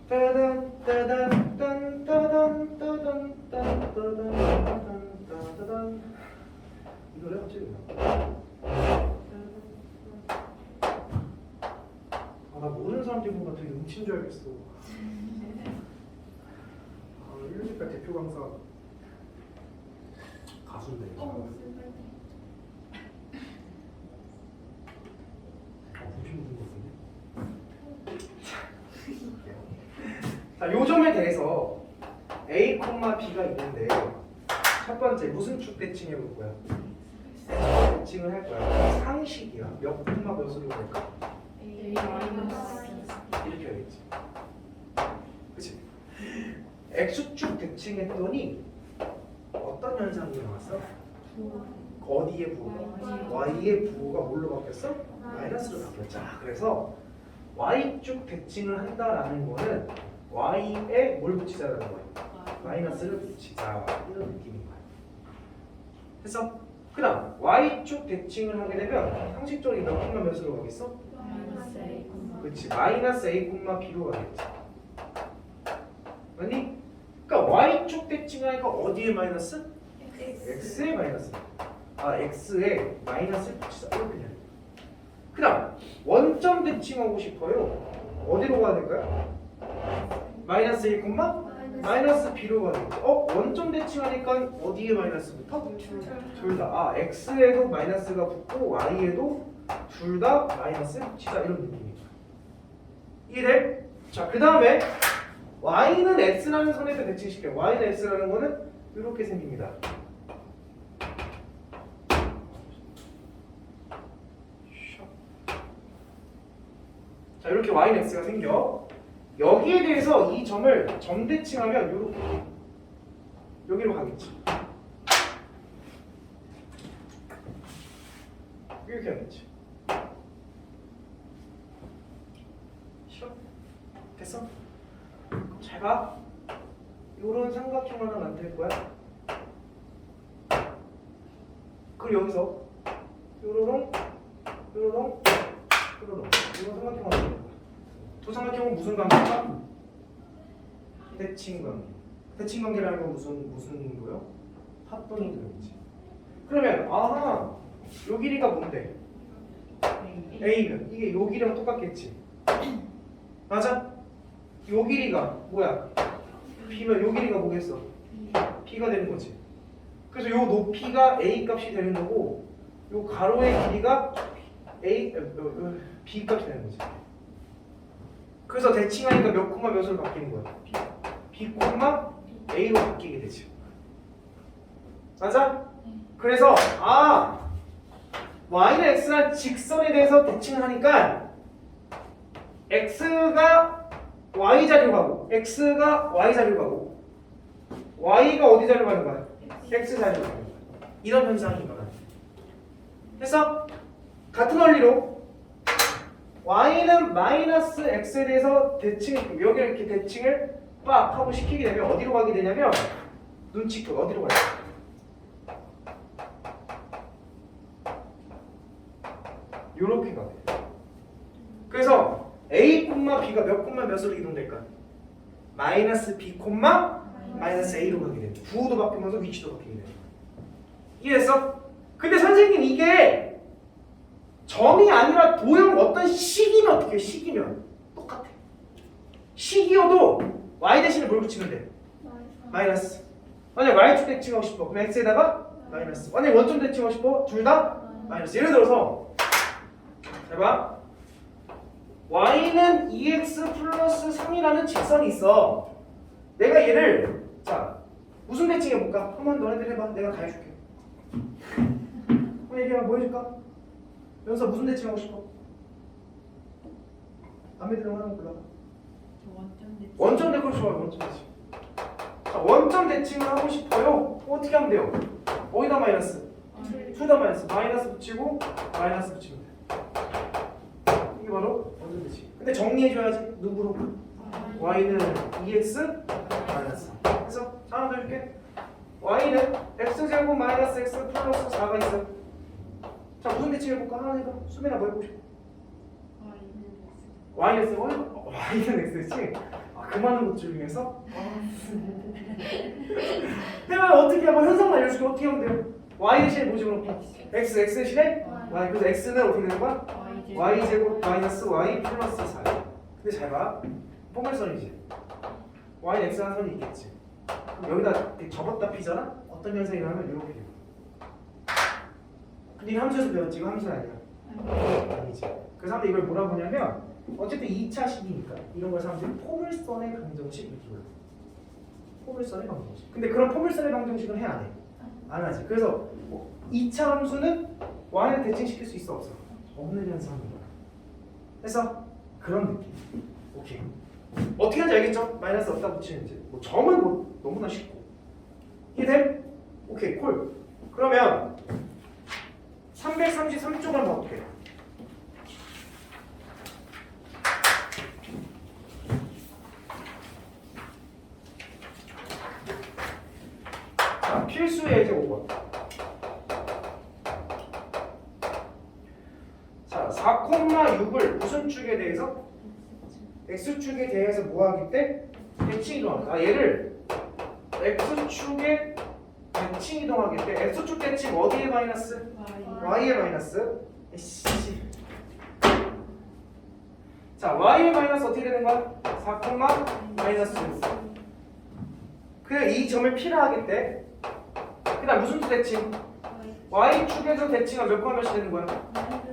따단 따단 딴 따단 따단 딴 따단 따단 이 노래 갑자기 나 모르는 사람들이 보면 되게 음치인 줄 알겠어. 일리니까 대표 강사 가수인데. 무슨 같은데? 자, 요 점에 대해서 A, B가 있는데 첫 번째 무슨 축 대칭해 볼 거야? 대칭을 할 거야. 상식이야. 몇 콤마 몇으로 될까? 이렇게 해야겠지. 그치? X축 대칭했더니 어떤 현상이 나왔어? 어디의 부호가? Y의 부호가 뭘로 바뀌었어? 마이너스로 바뀌었죠. 그래서 Y축 대칭을 한다라는 거는 Y에 뭘 붙이자라는 거야? 마이너스를 붙이자 이런 느낌인 거야. 됐어? 그 다음 Y축 대칭을 하게 되면 상식적으로 몇 콤마 몇으로 가겠어? 그렇지. 마이너스 A, B로 가겠지. 아니? 그러니까 Y축 대칭하니까 어디에 마이너스? X에 마이너스. X에 마이너스를 붙이자. 이렇게 돼. 그 다음 원점 대칭하고 싶어요. 어디로 가야 될까요? 마이너스 1, 마이너스 B로 가야겠지. 원점 대칭하니까 어디에 마이너스부터? 둘 다. X에도 마이너스가 붙고 Y에도 둘 다 마이너스를 붙이자. 이런 느낌입니다. 이해돼? 자, 그 다음에 Y는 X라는 선에서 대칭시켜. Y는 X라는 거는 이렇게 생깁니다. 자 이렇게 y는 x가 생겨. 여기에 대해서 이 점을 점대칭하면 요렇게 여기로 가겠지. 이렇게 하겠지. 싫어? 됐어? 그럼 잘 봐. 요런 삼각형 하나 만들 거야. 그리고 여기서 요로롱 요로롱 요로롱 이런 삼각형 하나 만들 거야. 두 삼각형은 무슨 관계일까? 대칭 관계. 대칭 관계라는 건 무슨 거요? 합동이 들어있지. 그러면 아하 요 길이가 뭔데? A는 이게 요 길이랑 똑같겠지. 맞아? 요 길이가 뭐야? B면 요 길이가 뭐겠어? B가 되는 거지. 그래서 요 높이가 A 값이 되는 거고 요 가로의 길이가 B 값이 되는 거지. 그래서 대칭하니까 몇 콤마 몇으로 바뀌는 거야? B 콤마 A로 바뀌게 되지. 맞아? 그래서 y는 x란 직선에 대해서 대칭을 하니까 x가 y 자리로 가고 x가 y 자리로 가고 y가 어디 자리로 가는 거야? x 자리로 가는 거야. 이런 현상이 일어나. 그래서 같은 원리로 y는 마이너스 x에 대해서 대칭 여기 이렇게 대칭을 빡 하고 시키게 되면 어디로 가게 되냐면 눈치껏 어디로 가요? 요렇게 가게 돼요. 그래서 a, b가 몇 콤마 몇으로 이동될까? 마이너스 b, 마이너스 a로 가게 돼요. 부호도 바뀌면서 위치도 바뀌게 돼요. 이해했어? 근데 선생님 이게 점이 아니라 도형 어떤 식이면 어떻게 해요? 식이면 똑같아. 식이어도 y 대신에 뭘 붙이면 돼? 마이너스. 만약 y축 대칭하고 싶어. 그럼 x에다가 마이너스. 만약 원점 대칭하고 싶어. 둘 다 마이너스. 예를 들어서 잘 봐. y는 2x 플러스 3이라는 직선이 있어. 내가 얘를 자 무슨 대칭 해볼까? 한번 너네들 해봐. 내가 다 해줄게. 한번 얘기해봐. 뭐 해줄까? 여기서 무슨 대칭 하고 싶어? 남의 들은 하나 골라봐. 원점 대칭 좋아요. 원점 대칭. 자, 원점 대칭을 하고 싶어요. 어떻게 하면 돼요? 어디다 마이너스? 둘 다 마이너스. 마이너스 붙이고 마이너스 붙이면 돼. 이게 바로 원점 대칭. 근데 정리해줘야지. 누구로? y는 2x 마이너스. 그래서 하나 더 해줄게. y는 x제곱 마이너스 x 플러스 4가 있어. 자 무슨 대칭 해볼까? 하나 해봐. 수빈아 뭐 해보고 싶어? y는 x. y는 x 대칭? 그 많은 것 중에서? 내가 어떻게 하면 현상만 알려줄게. 어떻게 하면 돼요? y 대신에 뭐 집어넣고? x 대신에? y. 그래서 x는 어떻게 되는 거야? y제곱 마이너스 y 플러스 4. 근데 잘 봐. 포괄선이지. y는 x 한 선이 있겠지. 그럼 여기다 접었다 피잖아? 어떤 현상이 나면 이렇게 돼요. 근데 이 함수에서 배웠지? 이거 함수는 아니야. 아니지. 그래서 사람들이 이걸 뭐라 보냐면 어쨌든 2차식이니까 이런 걸 사람들이 포물선의 방정식 이렇게 불러. 포물선의 방정식. 근데 그런 포물선의 방정식은 해 안 해? 안 하지. 그래서 2차 함수는 y를 대칭시킬 수 있어 없어? 없는 현상입니다. 그래서 그런 느낌. 오케이. 어떻게 하는지 알겠죠? 마이너스 없다 붙이는지. 뭐 점은 뭐 너무나 쉽고. 이해됨? 오케이 콜. 그러면 333쪽을 한번 봐볼게요. 자, 필수의 예제 5번. 자, 4,6을 무슨 축에 대해서? x축에 대해서 뭐 하기 때? 대칭 이동하기. 얘를 x축에 대칭 이동하기 때 x축 대칭 어디에 마이너스? y에 마이너스. 씨. 자, y에 마이너스 어떻게 되는 거야? 4, 마이너스 6. 그래 이 점을 P라 하기 때 그다음 무슨 수 대칭? y축에서 대칭은 몇 콤마 몇이 되는 거야?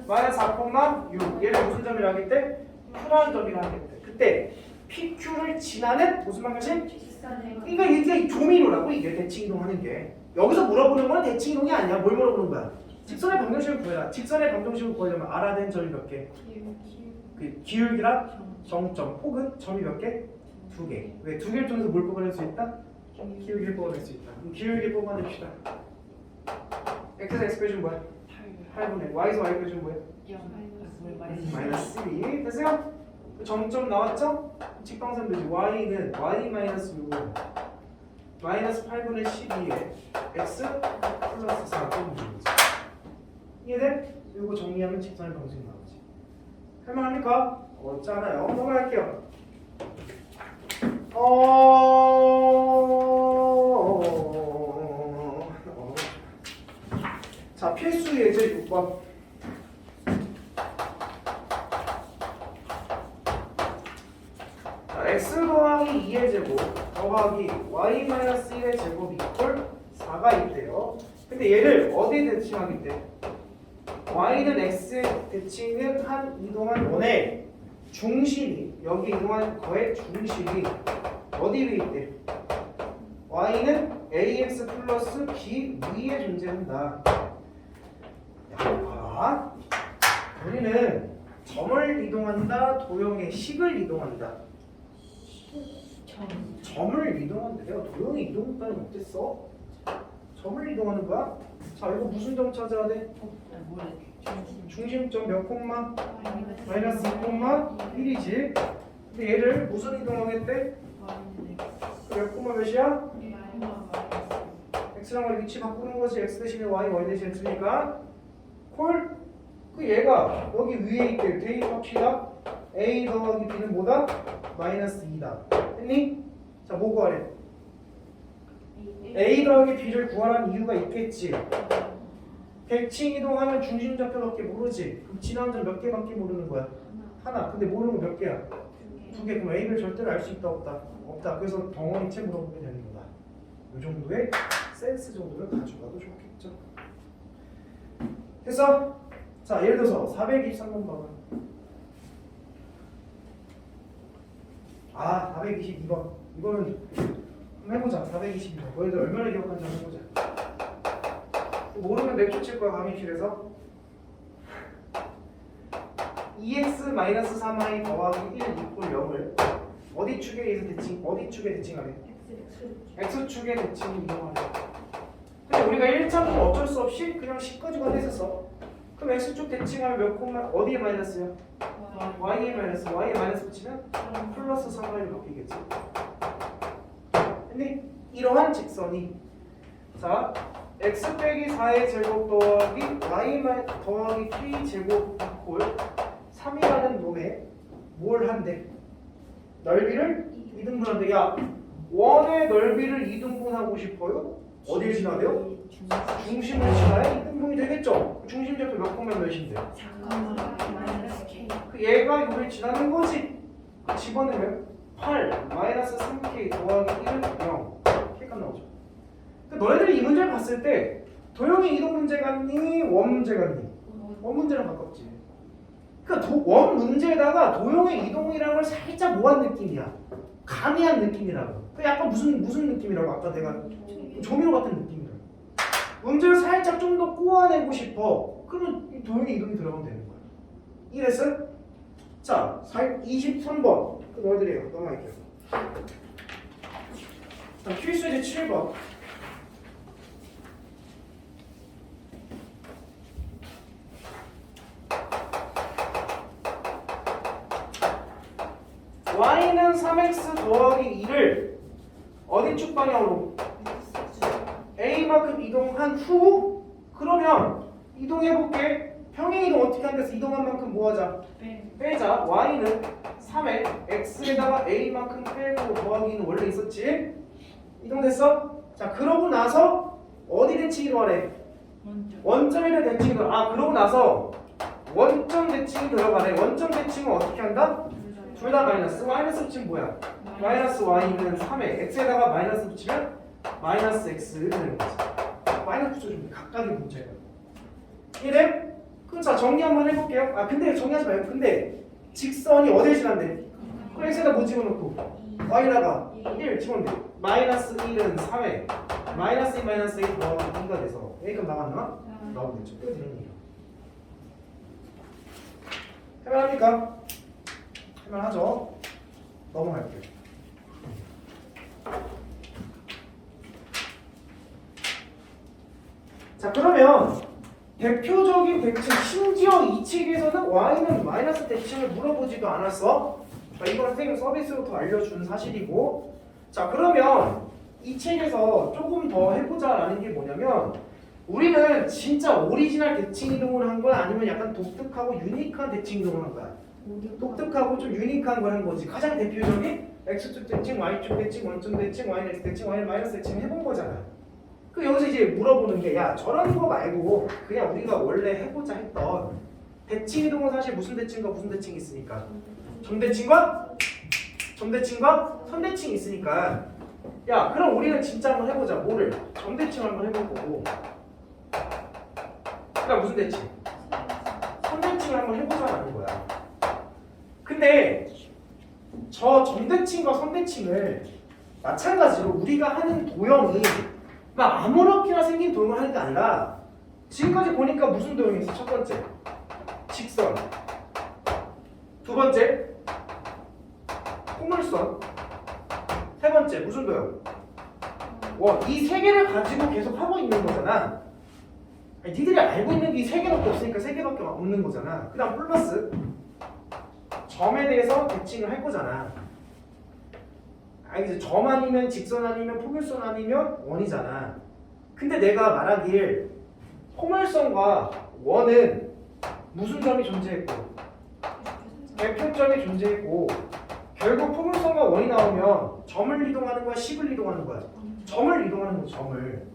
마이너스 4, 6. 얘를 무슨 점이라 하기 때? Q라는 점이라 하기 때 그때 PQ를 지나는 무슨 방정식? 그러니까 이게 조미료라고 이게 대칭 이동하는 게 여기서 물어보는 건 대칭 이동이 아니야. 뭘 물어보는 거야? 직선의 방정식을 구해라. 직선의 방정식을 구하려면 알아야 되는 점이 몇 개? 그 기울기랑 정점 혹은 점이 몇 개? 2개. 왜 2개를 통해서 뭘 뽑아낼 수 있다? 기울기를 뽑아낼 수 있다. 그럼 기울기 뽑아냅시다. x에서 x 빼주면 뭐야? 8분의 y에서 y 빼주면 뭐야? 마이너스 12. 됐어요? 그 점점 나왔죠? 직방선 되지. y는 y 마이너스 6은 마이너스 8분의 12에 x 플러스 4 빼면 되는 거지. 이해돼? 이거 정리하면 직선의 방식이 나오지. 할만합니까? 어쩌나요? 넘어갈게요. 자, 필수 예제 6번. 자, x 더하기 2의 제곱 더하기 y 마이너스 1의 제곱이 이퀄 4가 있대요. 근데 얘를 어디에 대칭하겠대? y는 x에 대칭은 한 이동한 원의 중심이 여기 이동한 거의 중심이 어디 위에 있대? y는 ax 플러스 b 위에 존재한다. 야, 우리는 점을 이동한다, 도형의 식을 이동한다. 점을 이동한다. 내가 도형의 이동까지 못했어? 점을 이동하는 거야? 자, 이거 무슨 점 찾아야 돼? 중심점 몇 콤마? 마이너스 2,1이지. 근데 얘를 무슨 이동하겠대? 몇 콤마 몇이야? x랑 y 위치 바꾸는 거지. x 대신에 y, y 대신에 x니까 콜? 그 얘가 여기 위에 있대. 대입합시다. a 더하기 b는 뭐다? 마이너스 2다. 했니? 자, 뭐 구하래? a 더하기 b를 구하라는 이유가 있겠지. 대칭 이동하면 중심 좌표밖에 모르지. 그럼 지나온 점 몇 개밖에 모르는 거야? 하나. 근데 모르는 거 몇 개야? 2개. 그럼 a를 절대로 알 수 있다 없다? 없다. 그래서 덩어리째 물어보게 되는 거다. 이 정도의 센스 정도를 가져가도 좋겠죠. 됐어? 자, 예를 들어서 423번 봐봐. 422번. 이거는 한번 해보자. 422번. 너희들 얼마나 기억하는지 한번 해보자. 모르면 냅쳐 칠 거야, 강의실에서. 2x-3y 더하기 1 이퀄 0을 어디 축에 의해서 대칭? 어디 축에 대칭하래? x축에 대칭 이용하래. 근데 우리가 1차는 어쩔 수 없이 그냥 10까지만 했었어. 그럼 x축 대칭하면 몇 콤마? 어디에 마이너스야? y에 마이너스. y에 마이너스 붙이면 플러스 3y로 바뀌겠지. 근데 이러한 직선이 자 x 빼기 4의 제곱 더하기 y 더하기 k 제곱 이퀄 3이라는 놈에 뭘 한대? 넓이를 2등분한대. 야, 원의 넓이를 2등분하고 싶어요? 어디를 지나야 돼요? 중심을 지나야 2등분이 되겠죠? 중심 좌표 몇 콤마 몇인데? 그 얘가 여기를 지나는 거지. 집어넣으면 8 마이너스 3k 더하기 1은 0 k가 나오죠. 너희들이 이 문제를 봤을 때 도형의 이동 문제 같니? 원 문제 같니? 원 문제랑 가깝지. 그러니까 원 문제에다가 도형의 이동이라는 걸 살짝 뭐한 느낌이야? 가미한 느낌이라고. 그 약간 무슨 느낌이라고? 아까 내가 조미료 같은 느낌이라고. 문제를 살짝 좀 더 꼬아내고 싶어. 그러면 이 도형의 이동이 들어가면 되는 거야. 이해됐어? 자, 23번. 그 너희들이에요. 넘어갈게요. 자, 필수 이제 7번. y는 3x 더하기 2를 어디 쪽 방향으로? a만큼 이동한 후 그러면 이동해볼게. 평행 이동 어떻게 한댔어? 이동한 만큼 뭐하자? 빼자. y는 3에 x에다가 a만큼 빼고 더하기는 원래 있었지? 이동됐어? 자, 그러고 나서 어디 대칭으로 하래? 원점에 대한 대칭으로. 그러고 나서 원점 대칭이 들어가네. 원점 대칭은 어떻게 한다? 둘 다 마이너스. 마이너스 붙이면 뭐야? 마이너스 y는 3에 x에다가 마이너스 붙이면 마이너스 x 되는 거지. 마이너스 붙여주면 각각의 문제가. 이래? 그럼 자, 정리 한번 해볼게요. 근데 정리하지 말고. 근데 직선이 어디에 지난대? 그럼 x에다 뭐 집어넣고? y에다가 1 집어넣으면 돼. 마이너스 1은 3에 마이너스 2 마이너스 1 더하기 2가 돼서 A값 나갔나? 나오겠죠. 이거 되는 얘기야. 해볼합니까? 할만하죠? 넘어갈게요. 자, 그러면 대표적인 대칭, 심지어 이 책에서는 y는 마이너스 대칭을 물어보지도 않았어. 자, 이건 선생님 서비스부터 알려준 사실이고. 자, 그러면 이 책에서 조금 더 해보자라는 게 뭐냐면 우리는 진짜 오리지널 대칭 이동을 한 거야? 아니면 약간 독특하고 유니크한 대칭 이동을 한 거야? 독특하고 좀 유니크한 걸 한 거지. 가장 대표적인 x축 대칭, y축 대칭, 원점 대칭, y는 x 대칭, y는 마이너스 대칭 해본 거잖아. 그 여기서 이제 물어보는 게 야 저런 거 말고 그냥 우리가 원래 해보자 했던 대칭 이동은 사실 무슨 대칭과 무슨 대칭이 있으니까 점대칭과 선대칭이 있으니까 야 그럼 우리는 진짜 한번 해보자. 뭐를? 점대칭 한번 해볼 거고 그러니까 무슨 대칭? 선대칭을 한번 해보자라는 거야. 근데 저 점대칭과 선대칭을 마찬가지로 우리가 하는 도형이 막 아무렇게나 생긴 도형을 하는 게 아니라 지금까지 보니까 무슨 도형이 있어? 첫 번째 직선, 두 번째 포물선, 세 번째 무슨 도형? 이 세 개를 가지고 계속 하고 있는 거잖아. 아니, 니들이 알고 있는 게 이 세 개밖에 없으니까 세 개밖에 없는 거잖아. 그 다음 플러스 점에 대해서 대칭을 할 거잖아. 알겠지? 점 아니면 직선 아니면 포물선 아니면 원이잖아. 근데 내가 말하길 포물선과 원은 무슨 점이 존재했고 대표점이 존재했고 결국 포물선과 원이 나오면 점을 이동하는 거야? 식을 이동하는 거야? 점을 이동하는 거야. 점을.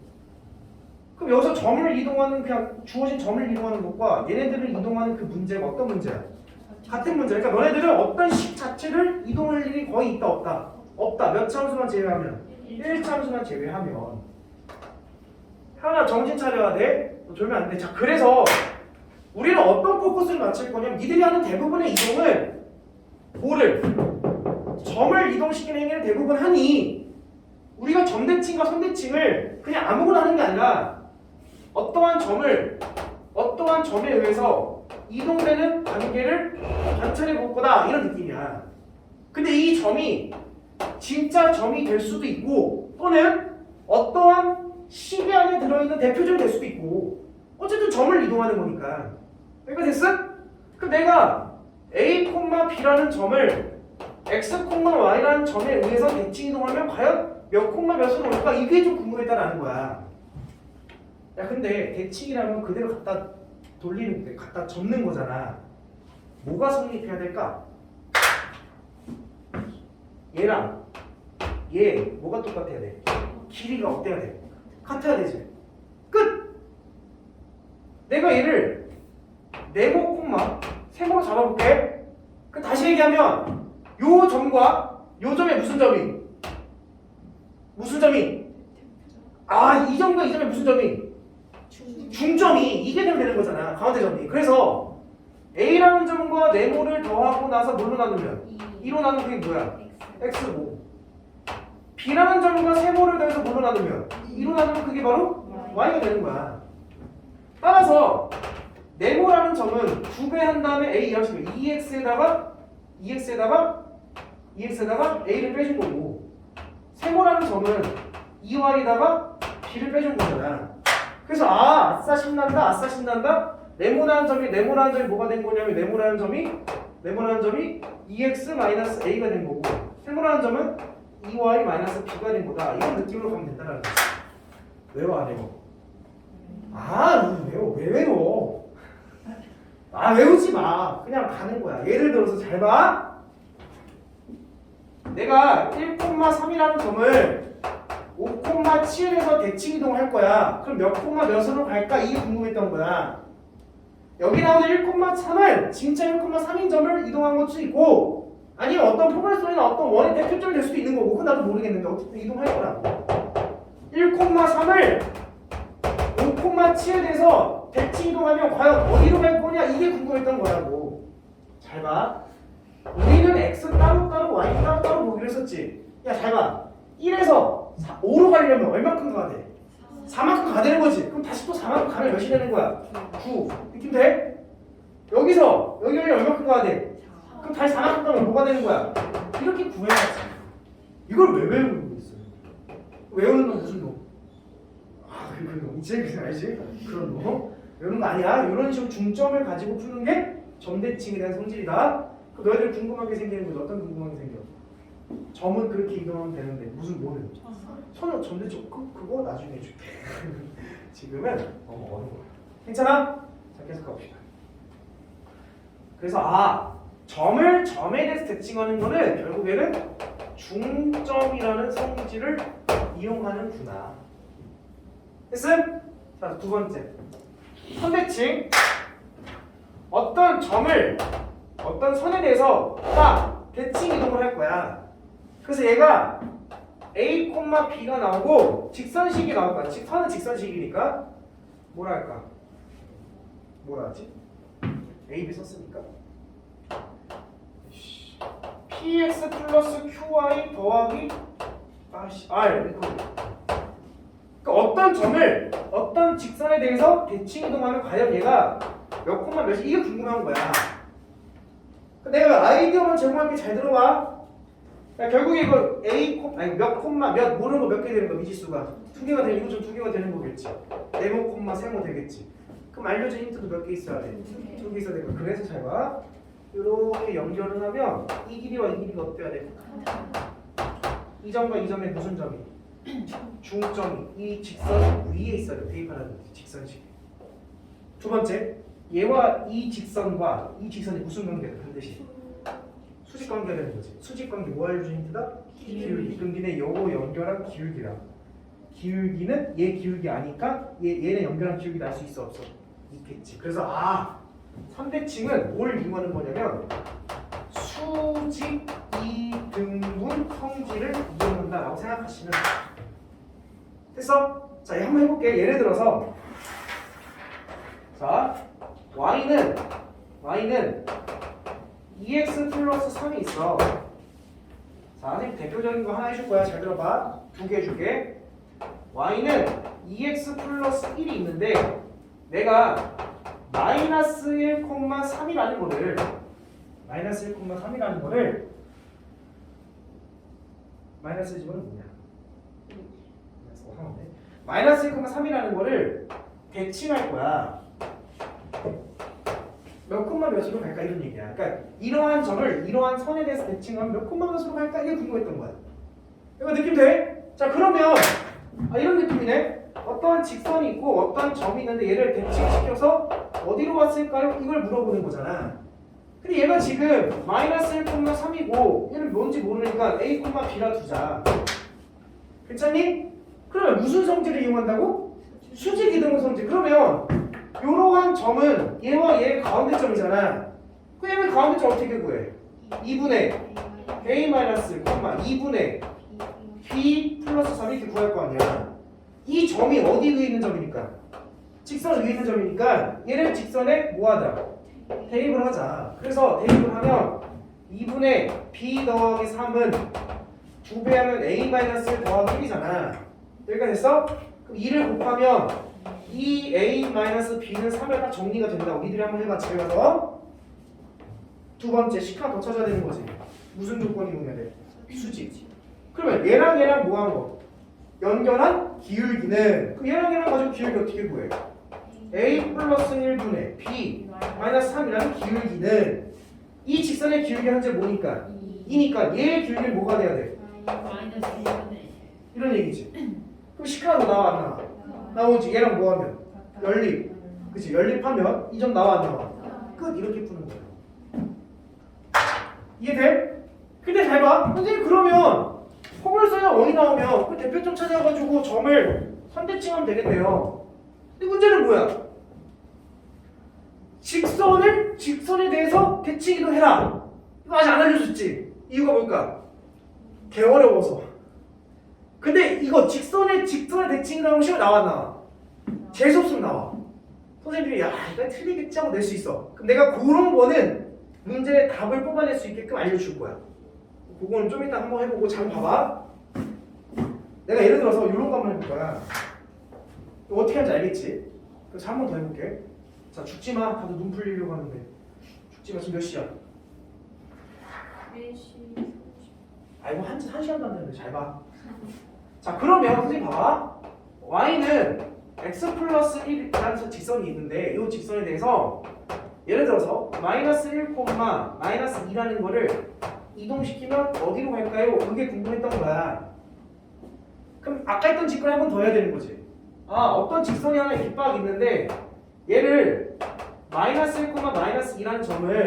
그럼 여기서 점을 이동하는 그냥 주어진 점을 이동하는 것과 얘네들을 이동하는 그 문제가 어떤 문제야? 같은 문제. 그러니까 너네들은 어떤 식 자체를 이동할 일이 거의 있다 없다? 없다. 몇 참수만 제외하면? 1참수만 제외하면. 하나 정신 차려야 돼. 너 졸면 안 돼. 자, 그래서 우리는 어떤 포커스를 맞출 거냐면 니들이 하는 대부분의 이동은 뭐를? 점을 이동시키는 행위를 대부분 하니 우리가 점대칭과 선대칭을 그냥 아무거나 하는 게 아니라 어떠한 점에 의해서 이동되는 관계를 관찰해 볼 거다 이런 느낌이야. 근데 이 점이 진짜 점이 될 수도 있고 또는 어떠한 식이 안에 들어있는 대표점이 될 수도 있고 어쨌든 점을 이동하는 거니까. 그러니까 됐어? 그럼 내가 A, B라는 점을 X, Y라는 점에 의해서 대칭 이동하면 과연 몇 콤마 몇으로 올까? 이게 좀 궁금했다라는 거야. 야 근데 대칭이라면 그대로 갖다 돌리는 게 갖다 접는 거잖아. 뭐가 성립해야 될까? 얘랑 얘 뭐가 똑같아야 돼? 길이가 어때야 돼? 같아야 되지. 끝! 내가 얘를 네모 콤마 세모로 잡아볼게. 그 다시 얘기하면 요 점과 요 점에 무슨 점이? 이 점과 이 점에 무슨 점이? 중점이. 이게 되는 거잖아. 가운데 점이. 그래서 A라는 점과 네모를 더하고 나서 뭘로 나누면? 2로 나누면 그게 뭐야? X고 B라는 점과 세모를 더해서 뭘로 나누면? 2로 나누면 그게 바로 Y가 되는 거야. 따라서 네모라는 점은 2배 한 다음에 A 이런 식으로 EX에다가 A를 빼준 거고 세모라는 점은 2Y에다가 B를 빼준 거잖아. 그래서 아싸 신난다. 네모라는 점이 뭐가 된 거냐면 네모라는 점이 EX-A가 된 거고 세모라는 점은 2Y-B가 된 거다. 이런 느낌으로 가면 된다는 거지. 외워 안 외워? 왜 외워? 외우지 마. 그냥 가는 거야. 예를 들어서 잘 봐. 내가 1,3이라는 점을 5,7에서 대칭 이동할 거야. 그럼 몇 콤마 몇으로 갈까? 이게 궁금했던 거야. 여기 나오는 1,3은 진짜 1,3인 점을 이동한 것도 있고 아니면 어떤 포괄선이나 어떤 원의 대표점이 될 수도 있는 거고 그건 나도 모르겠는데 어쨌든 이동할 거라고. 1,3을 5,7에서 대칭 이동하면 과연 어디로 갈 거냐 이게 궁금했던 거라고. 잘 봐. 우리는 x 따로 y 따로 보기로 했었지. 야 잘 봐. 1에서 5로 가려면 얼마큼 가야 돼? 4만큼 가야 되는 거지. 그럼 다시 또 4만큼 가면 몇이 되는 거야? 9. 느낌 돼? 여기서 여기 얼마큼 가야 돼? 그럼 다시 4만 곱하면 뭐가 되는 거야? 이렇게 구해야지. 이걸 왜 외우고 있어요? 외우는 건 무슨 놈? 그 놈이지? 그냥 알지? 그런 놈? 외우는 거 아니야. 이런 식으로 중점을 가지고 푸는 게 점대칭에 대한 성질이다. 그 너희들 궁금한 게 생기는 거지. 어떤 궁금한 게 생겨? 점은 그렇게 이동하면 되는데 무슨 뭐는? 선은 점대칭 그거 나중에 해줄게. 지금은 어려운 거야. 괜찮아? 자 계속 가봅시다. 그래서 점에 대해서 대칭하는 거는 결국에는 중점이라는 성질을 이용하는구나. 됐음? 자, 두 번째. 선대칭. 어떤 점을 어떤 선에 대해서 딱 대칭 이동을 할 거야. 그래서 얘가 A, B가 나오고 직선식이 나올 거야. 선은 직선식이니까 뭐라 할까? 뭐라 하지? A, B 썼으니까 PX 플러스 QY 더하기 R 이거. 그러니까 어떤 점을 어떤 직선에 대해서 대칭 이동하면 과연 얘가 몇 콤마 몇이 이게 궁금한 거야. 내가 아이디어만 제공할게. 잘 들어봐. 그러니까 결국에 이거 몇 콤마 몇 모르는 거 몇 개 되는 거 미지수가 두 개가 되는 이거 좀 두 개가 되는 거겠지. 네모 콤마 세모 되겠지. 그럼 알려준 힌트도 몇 개 있어야 돼. 두 개 있어야 되고. 그래서 잘 봐. 이렇게 연결을 하면 이 길이와 이 길이가 어때야 돼? 이 점과 이 점의 무슨 점이? 중점이 이 직선 위에 있어야 돼. 대입하라는 직선식. 두 번째, 얘와 이 직선과 이 직선이 무슨 관계다? 반드시 수직 관계가 되는 거지. 수직 관계 뭐 알려준 힌트다? 기울기. 그럼 니네 요거 연결한 기울기라. 기울기는 얘 기울기 아니까 얘네 연결한 기울기 알 수 있어 없어? 있겠지. 그래서 선대칭은 뭘 이용하는 거냐면 수직 이등분 성질을 이용한다라고 생각하시면 돼. 됐어? 자, 한번 해볼게. 예를 들어서 자, y는 2x 플러스 3이 있어. 자, 선생님 대표적인 거 하나 해줄 거야. 잘 들어봐. 두 개 해줄게. y는 2x 플러스 1이 있는데 내가 마이너스 1,3이라는 거를 마이너스 1,3이라는 거를 대칭할 거야. 몇 콤마 몇으로 갈까 이런 얘기야. 그러니까 이러한 점을 이러한 선에 대해서 대칭하면 몇 콤마 몇으로 갈까 이게 궁금했던 거야. 이거 느낌 돼? 자, 그러면 이런 느낌이네. 어떠한 직선이 있고 어떠한 점이 있는데 얘를 대칭시켜서 어디로 왔을까요? 이걸 물어보는 거잖아. 근데 얘가 지금 마이너스 1,3이고 얘는 뭔지 모르니까 A, B라 두자. 괜찮니? 그러면 무슨 성질을 이용한다고? 수직 이등분 성질. 그러면 이러한 점은 얘와 얘의 가운데점이잖아. 그 얘는 가운데점 어떻게 구해? 2분의 A 마이너스 2분의 B 플러스 3 이렇게 구할 거 아니야. 이 점이 어디 위에 있는 점이니까? 직선 위에 있는 점이니까 얘를 직선에 뭐하자? 대입을 하자. 그래서 대입을 하면 2분의 B 더하기 3은 2배 하면 A 마이너스 더하기 1이잖아. 여기가 됐어? 그럼 2를 곱하면 2A 마이너스 B는 3에 딱 정리가 된다고. 니들이 한번 해봐. 집에 가서. 두 번째 식 하나 더 찾아야 되는 거지. 무슨 조건이 이용해야 돼? 수직. 그러면 얘랑 뭐 한 거? 연결한 기울기는 그럼 얘랑 가지고 기울기 어떻게 구해? A 플러스 1분의 B 마이너스 3이라는 기울기는 이 직선의 기울기 현재 뭐니까? 2니까 얘의 기울기는 뭐가 돼야 돼? 마이너스 1분의 이런 얘기지. 그럼 식 하나 더 나와 안 나와? 나오지. 얘랑 뭐 하면? 연립. 그치? 연립하면 이 점 나와 안 나와? 끝. 이렇게 푸는 거야. 이해돼? 근데 잘 봐. 선생님 그러면 포물선이나 원이 나오면 그 대표점 찾아가지고 점을 선대칭하면 되겠네요. 근데 문제는 뭐야? 직선에 대해서 대칭 이동해라. 이거 아직 안 알려줬지? 이유가 뭘까? 개 어려워서. 근데 이거 직선에 대칭 나오면 시험 나와 안 나와? 재수 없으면 나와. 선생님들이 이거 틀리겠지 하고 낼 수 있어. 그럼 내가 그런 거는 문제의 답을 뽑아낼 수 있게끔 알려줄 거야. 그거는 좀 이따 한번 해보고 잘 봐봐. 내가 예를 들어서 이런 거 한번 해볼 거야. 이거 어떻게 하는지 알겠지? 그래서 한 번 더 해볼게. 자, 죽지마. 다들 눈 풀리려고 하는데. 죽지마. 지금 몇 시야? 4시 30분. 아이고 한 시간도 안 되는데 잘 봐. 자 그러면 선생님 봐봐. y는 x 플러스 1이라는 직선이 있는데 이 직선에 대해서 예를 들어서 마이너스 1, 마이너스 2라는 거를 이동시키면 어디로 갈까요? 그게 궁금했던 거야. 그럼 아까 했던 직선을 한 번 더 해야 되는 거지. 아 어떤 직선이 하나 깃박 있는데 얘를 마이너스 1, 마이너스 2라는 점을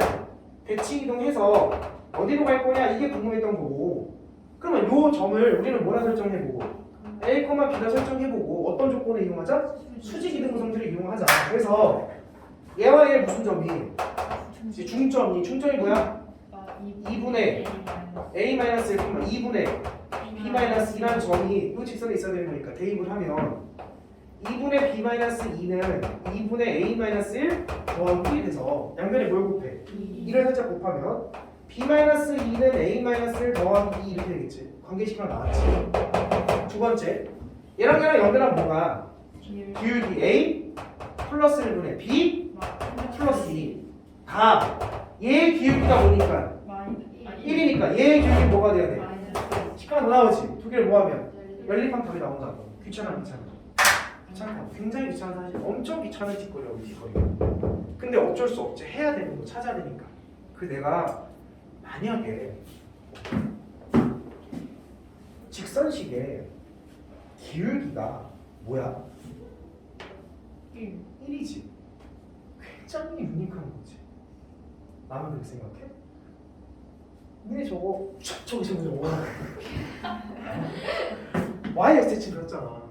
대칭 이동해서 어디로 갈 거냐 이게 궁금했던 거고 그러면 요 점을 우리는 뭐라 설정해보고 A, B라 설정해보고 어떤 조건을 이용하자? 수직 이등 구성들을 이용하자. 그래서 얘와 얘 무슨 점이? 이제 중점이 뭐야? 2분의 A-1, 2분의 B-2라는 점이 이 직선에 있어야 되는 거니까 대입을 하면 2분의 B-2는 2분의 A-1 더하기 1이 돼서 양변에 뭘 곱해? 2를 살짝 곱하면 B-2는 A-1 더하기 2 이렇게 되겠지. 관계식만 나왔지. 두 번째 얘랑 연결하면 뭐가? 기울기 A 플러스 1분의 B 플러스 2 다 얘 기울기가 뭐니까 1이니까 얘 기울기 뭐가 돼야 돼? 식하나 더 나오지. 두 개를 뭐하면 연립한 답이 나온다고. 귀찮아. 굉장히 귀찮은 사실. 엄청 귀찮은 뒷거리야 우리 뒷거리. 근데 어쩔 수 없지. 해야 되는 거 찾아야 되니까. 그 내가 만약에 직선식에 기울기가 뭐야? 1이지. 굉장히 유니크한 거지. 나만 그렇게 생각해? 근데 저거 y-x 대칭 그렸잖아.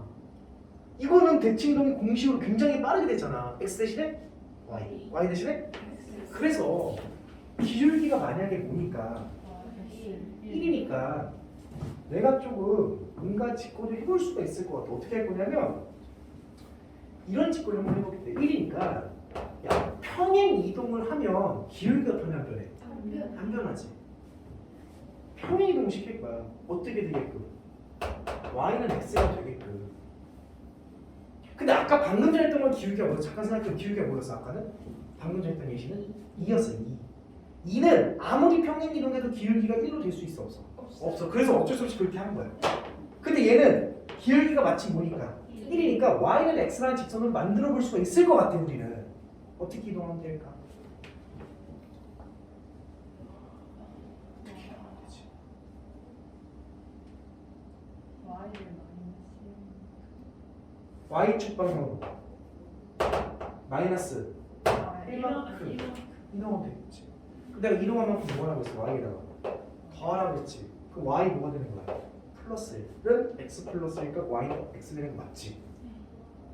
이거는 대칭동이 공식으로 굉장히 빠르게 됐잖아. x 대신에 y 대신에 그래서 기울기가 만약에 보니까 1이니까 내가 조금 뭔가 직거를 해볼 수가 있을 것 같아. 어떻게 할 거냐면 이런 직거를 한번 해보겠대. 1이니까 야 평행 이동을 하면 기울기가 변해 안 변해? 안 변하지. 평행 이동을 시킬 거야. 어떻게 되게끔? y는 x가 되게끔. 근데 아까 방금 전에 했던 건 기울기가 뭐였어? 잠깐 생각해보면 기울기가 뭐였어? 아까는? 방금 전에 했던 예시는 2였어. 2. 2는 아무리 평행 이동해도 기울기가 1로 될 수 있어? 없어. 그래서 어쩔 수 없이 그렇게 한 거야. 근데 얘는 기울기가 마치 뭐니까? 1이니까 y는 x라는 직선을 만들어 볼 수가 있을 것 같아. 우리는 어떻게 이동하면 될까? y축 방향으로 마이너스 1만큼 이동하면 되겠지. 내가 이동한 만큼 뭐라고 했어? y에다가 더하라고 했지. 그럼 y 뭐가 되는 거야? 플러스 1은 x 플러스 1니까 y는 x 되는 거 맞지?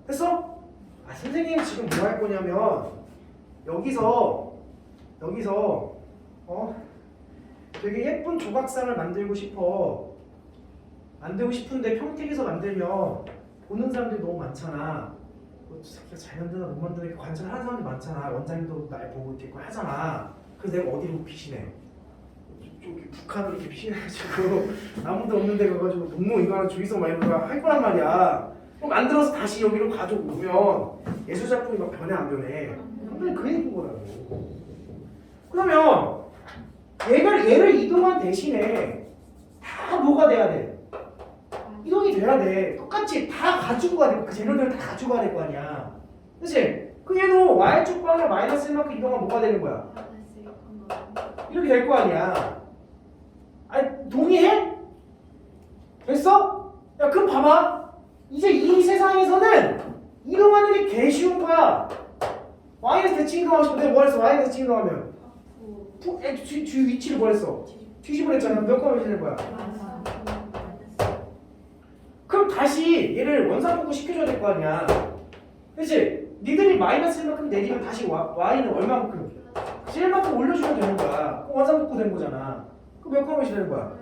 됐어? 아 선생님 지금 뭐 할 거냐면 여기서 되게 예쁜 조각상을 만들고 싶은데 평택에서 만들면 보는 사람들이 너무 많잖아. 새끼가 잘 만드나 못 만드나 이렇게 관찰하는 사람들이 많잖아. 원장님도 날 보고 이렇게 하잖아. 그래서 내가 어디로 피신해? 저기 북한으로 이렇게 피신해가지고 아무도 없는 데 가가지고 너무 이거는 주의성 많이 할 거란 말이야. 만들어서 다시 여기로 가져오면 예술작품이 막 변해 안 변해? 근데 그 얘기인 거라고. 그러면 얘를 이동한 대신에 다 뭐가 돼야 돼? 이동이 돼야 돼. 똑같이 다 가지고 가야 돼. 그 재료들을 다 가지고 가야 될 거 아니야. 그치? 그 얘도 y축 방향 마이너스 1만큼 이동하면 뭐가 되는 거야? 이렇게 될 거 아니야. 아니 동의해? 됐어? 야 그럼 봐봐. 이제 이 세상에서는 이동하는 게 개 쉬운 거야. y에서 대칭 이동하고 싶은데 뭐 했어? y에서 대칭 이동하면 주 위치를 뭐 했어? 뒤집어 냈잖아. 몇 컴을 되는 거야? 그럼 다시 얘를 원상복구 시켜줘야 될 거 아니야. 그치? 니들이 마이너스 1만큼 내리면 다시 y는 얼마만큼? 1만큼 올려주면 되는 거야. 그럼 원상복구 된 거잖아. 그럼 몇 컴이 되는 거야?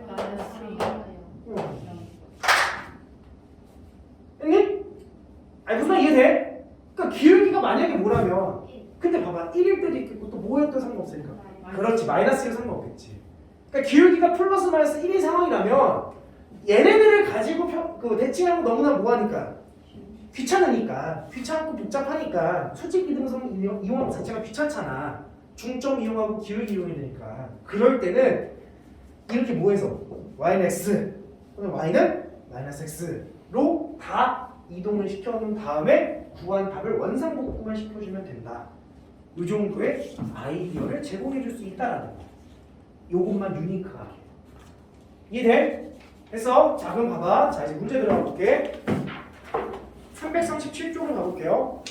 했니? 아니 무슨 말 이해돼? 그러니까 기울기가 만약에 뭐라면 근데 봐봐 1일 때도 있겠고 또 뭐였든 상관없으니까 그렇지 마이너스 1은 상관없겠지. 그러니까 기울기가 플러스 마이너스 1인 상황이라면 얘네들을 가지고 그 대칭하고 너무나 뭐하니까 귀찮으니까 귀찮고 복잡하니까 수직 이등성 이용하는 자체가 귀찮잖아. 중점 이용하고 기울기 이용이 되니까 그럴 때는 이렇게 뭐해서 y는 x 또는 y는 마이너스 x로 다 이동을 시켜놓은 다음에 구한 답을 원상복구만 시켜주면 된다. 이 정도의 아이디어를 제공해줄 수 있다라는 거. 요것만 유니크하게. 이해돼? 했어? 자 그럼 봐봐. 자 이제 문제 들어가 볼게. 337쪽으로 가볼게요.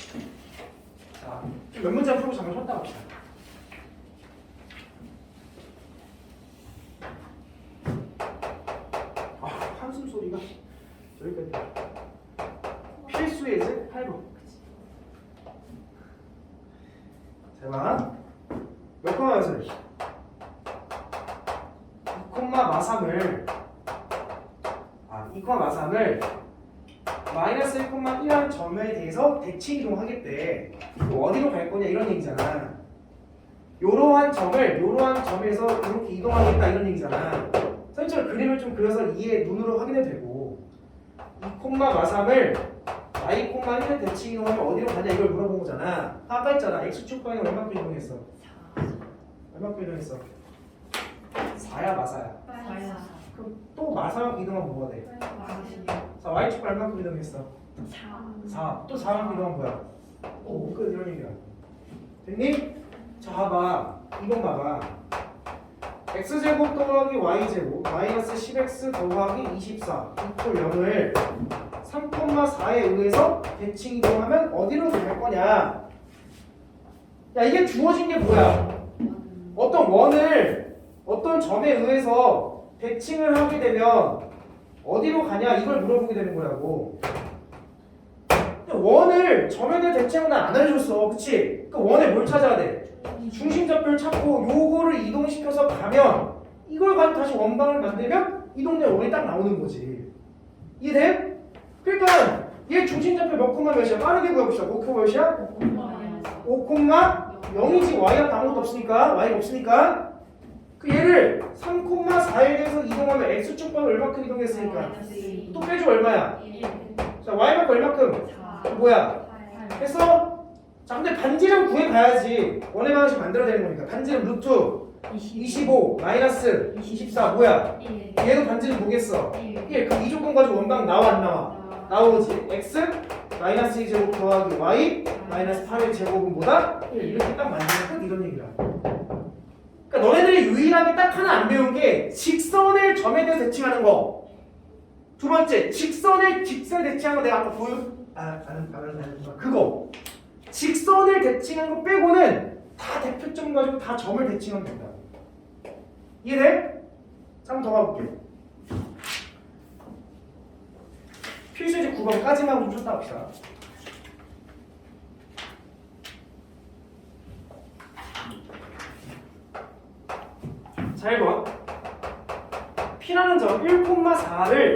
자, 몇 문제 풀고 잠깐 쉬었다 갑시다. 아, 한숨 소리가 여기까지. 필수 예제 8번. 자, 몇 콤마 몇을? 2콤마 마삼을 2콤마 마삼을 마이너스 1,1한 점에 대해서 대칭 이동하겠대. 이거 어디로 갈 거냐 이런 얘기잖아. 요러한 점에서 이렇게 이동하겠다 이런 얘기잖아. 선생님처럼 그림을 좀 그려서 이해 눈으로 확인해도 되고 2콤마 마삼을 y,1을 대칭 이동하면 어디로 가냐 이걸 물어본 거잖아. 아까 했잖아. x축 방향 얼마큼 이동했어? 얼마큼 이동했어? 4야 마사야? 그럼 또 마사만큼 이동하면 뭐가 돼? 자, y축 얼마큼 이동했어? 4. 또 4만큼 이동하면 뭐야? 5. 끝 이런 얘기야. 됐니? 자 봐봐. 이건 봐봐. x제곱 더하기 y제곱 마이너스 10x 더하기 24 이퀄 0을 3,4에 의해서 대칭 이동하면 어디로 갈 거냐? 야 이게 주어진 게 뭐야? 어떤 원을 어떤 점에 의해서 대칭을 하게 되면 어디로 가냐 이걸 물어보게 되는 거라고. 원을 점에 대해 대칭은 안 알려줬어, 그치? 그 원에 뭘 찾아야 돼? 중심좌표를 찾고 요거를 이동시켜서 가면 이걸 가지고 다시 원방을 만들면 이동된 원이 딱 나오는 거지. 이해돼? 그러니까 얘 중심좌표 몇 콤마 몇이야? 빠르게 구해봅시다. 5콤마 몇이야? 5,0이지. y가 아무것도 없으니까 y가 없으니까 그 얘를 3,4에 대해서 이동하면 x축 방을 얼마큼 이동했으니까 또 빼줘 얼마야? 자 y만큼 얼마큼? 뭐야? 했어? 자 근데 반지름 구해가야지. 원의 방식 만들어야 되는 거니까 반지름 루트 25 마이너스 24 뭐야? 얘도 반지름 뭐겠어? 1. 그럼 이 조건 가지고 원방 나와 안 나와? 나오지. x 마이너스 2제곱 더하기 y 마이너스 8의 제곱은 뭐다? 1. 이렇게 딱 만들면 끝 이런 얘기야. 그러니까 너네들이 유일하게 딱 하나 안 배운 게 직선을 점에 대해서 대칭하는 거. 두 번째, 직선을 대칭하는 거 내가 아까 그거. 직선을 대칭한 거 빼고는 다 대표점 가지고 다 점을 대칭하면 된다. 이해돼? 자, 한번 더 가볼게. 필수제 9번까지만 하고 좀 쉬었다 합시다. 자, 1번. P라는 점 1,4를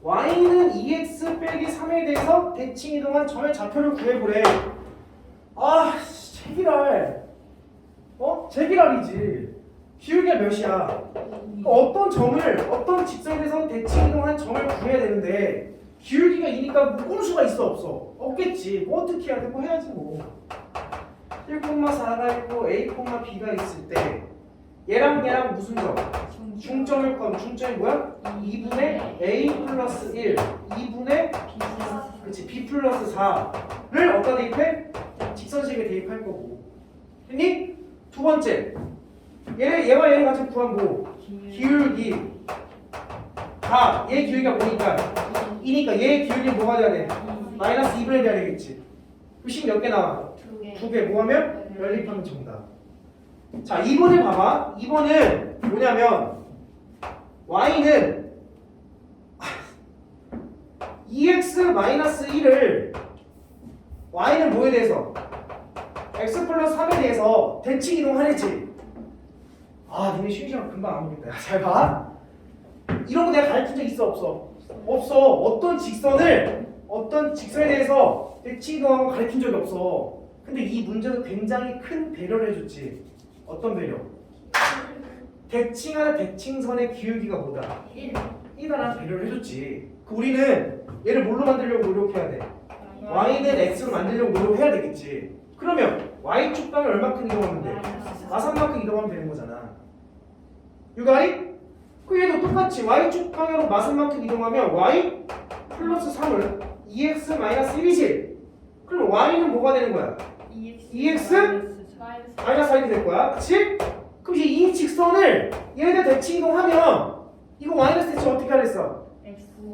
y는 2x 빼기 3에 대해서 대칭 이동한 점의 좌표를 구해보래. 아, 제기랄. 제기랄이지. 기울기가 몇이야? 어떤 점을 어떤 직선에 대해서 대칭 이동한 점을 구해야 되는데 기울기가 2니까 묶을 수가 있어 없어? 없겠지. 뭐 어떻게 해야 돼? 뭐 해야지 뭐. 1,4가 있고 a, b가 있을 때 얘랑 무슨 점? 중점일 건 중점이 뭐야? 2분의 a 플러스 1 2분의 그치 b 플러스 4를 어디다 대입해? 직선식에 대입할 거고. 됐니? 두 번째 얘와 얘를 같이 구한 뭐? 기울기 얘 기울기가 뭐니까? 2니까 얘 기울기는 뭐가 돼야 돼? 마이너스 2분의 돼야 되겠지. 식 몇 개 나와? 2개 뭐 하면? 연립하면 정답. 자 2번을 봐봐. 2번은 뭐냐면 y는 2x-1을 y는 뭐에 대해서? x 플러스 3에 대해서 대칭 이동하랬지. 니네 쉬는 시간 금방 안 오겠다. 잘 봐. 이런 거 내가 가르친 적 있어 없어? 없어. 어떤 직선에 대해서 대칭 이동하는 거 가르친 적이 없어. 근데 이 문제도 굉장히 큰 배려를 해줬지. 어떤 배려? 대칭하는 대칭선의 기울기가 뭐다? 1이라는 배려를 해줬지. 우리는 얘를 뭘로 만들려고 노력해야 돼? y는 x로 만들려고 노력해야 되겠지. 그러면 y축 방을 얼마큼 이동하면 돼? 마삼만큼 이동하면 되는 거잖아. You got it? 그 얘도 똑같이 y축 방향으로 마순만큼 이동하면 y 플러스 3은 2x 마이너스 1이지. 그럼 y는 뭐가 되는 거야? EX? 마이너스 마이너스 4이 될 거야. 그치? 그럼 이제 이 직선을 얘네들 대칭 이동하면 이거 마이너스 대칭 어떻게 하랬어?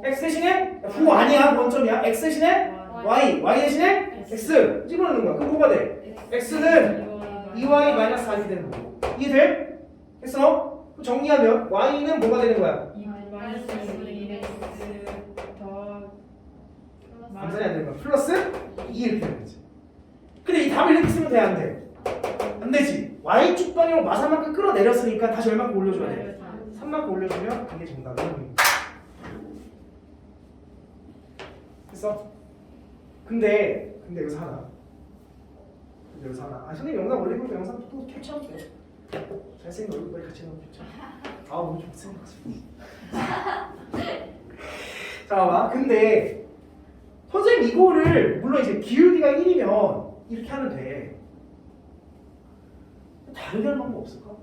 x 대신에 9 아니야. 원점이야. x 대신에 y 대신에 x 집어넣는 거야. 그럼 뭐가 돼? x는 2y 마이너스 4이 되는 거고. 이해돼? 그래서 정리하면 y는 뭐가 되는 거야? 암산이 안 되는 거야. 플러스 2 이렇게 되는 거지. 근데 이 답을 이렇게 쓰면 돼, 안 돼? 안 되지. y축 방향으로 마사만큼 끌어내렸으니까 다시 얼마큼 올려줘야 돼? 3만큼 올려주면 그게 정답이야. 됐어? 근데 여기서 하나. 선생님 영상 올리고 영상 또 캡처할게요. 잘생긴 얼굴 같이 넣으면 캡처. 너무 좋습니다. 자, 봐. 근데 선생님 이거를 물론 이제 기울기가 1이면 이렇게 하면 돼. 다르게 하는 방법 없을까?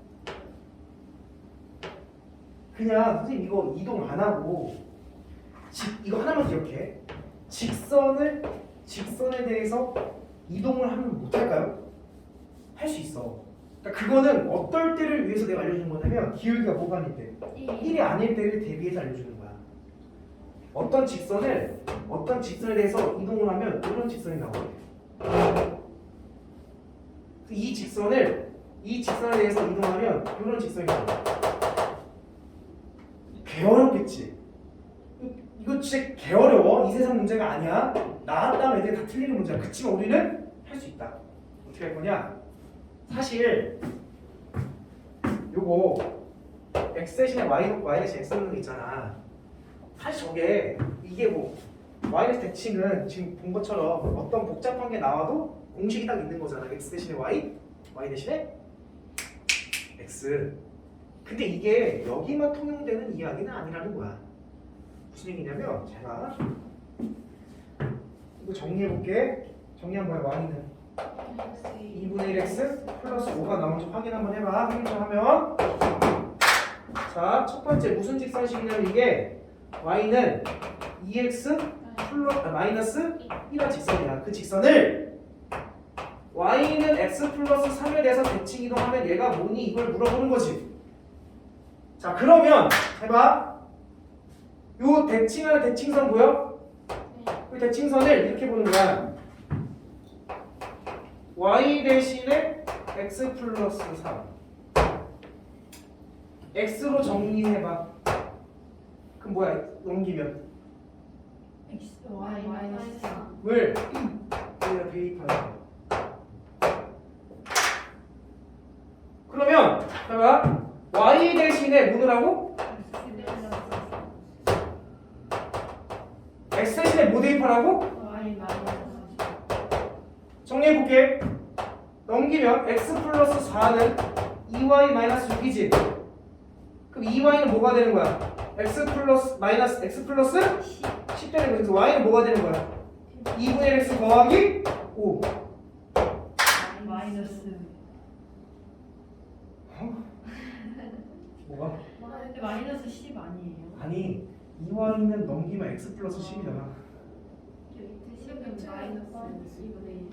그냥 선생님 이거 이동 안 하고 이거 하나만 기억해. 직선에 대해서 이동을 하면 못할까요? 할 수 있어. 그러니까 그거는 어떨 때를 위해서 내가 알려주는 거냐면 기울기가 뭐가 아닐 때 1이 아닐 때를 대비해서 알려주는 거야. 어떤 직선에 대해서 이동을 하면 이런 직선이 나와요. 이 직선에 대해서 이동하면 이런 직선이 나와요. 개어렵겠지? 이거 진짜 개어려워. 이 세상 문제가 아니야. 나왔다면 애들이 다 틀리는 문제야. 그치만 우리는 할 수 있다. 어떻게 할 거냐? 사실 요거 x 대신에 y 대신 x 넣는 거 있잖아. 사실 이게 뭐 마이너스 대칭은 지금 본 것처럼 어떤 복잡한 게 나와도 공식이 딱 있는 거잖아. x 대신에 y 대신에 x. 근데 이게 여기만 통용되는 이야기는 아니라는 거야. 무슨 얘기냐면 제가 이거 정리해볼게. 정리한 거야. y는 2분의 1x 플러스 5가 나오는지 확인 한번 해봐. 확인 좀 하면 자, 첫 번째 무슨 직선식이냐면 이게 y는 2x 마이너스 1한 직선이야. 그 직선을 y는 x 플러스 3에 대해서 대칭 이동하면 얘가 뭐니? 이걸 물어보는 거지. 자, 그러면 해봐. 요 대칭하는 대칭선 보여? 그 대칭선을 이렇게 보는 거야. y 대신에 x 플러스 3 x로 정리해봐. 그럼 뭐야? 넘기면 y 마이너스 3. 을 여기다 대입하자. 그러면 해봐. y 대신에 뭐더라고? x 대신에 뭐 대입하라고? y 마이너스 정리해볼게. 넘기면 x 플러스 4는 2y 마이너스 6이지. 그럼 2y는 뭐가 되는 거야? x 플러스 10 되는 거야. 그래서 y는 뭐가 되는 거야? 2분의 1x 더하기 5. 마이너스. 뭐가? 근데 마이너스 10 아니에요? 아니 2y는 넘기면 x 플러스 10이잖아. 마이너스 2분의 1.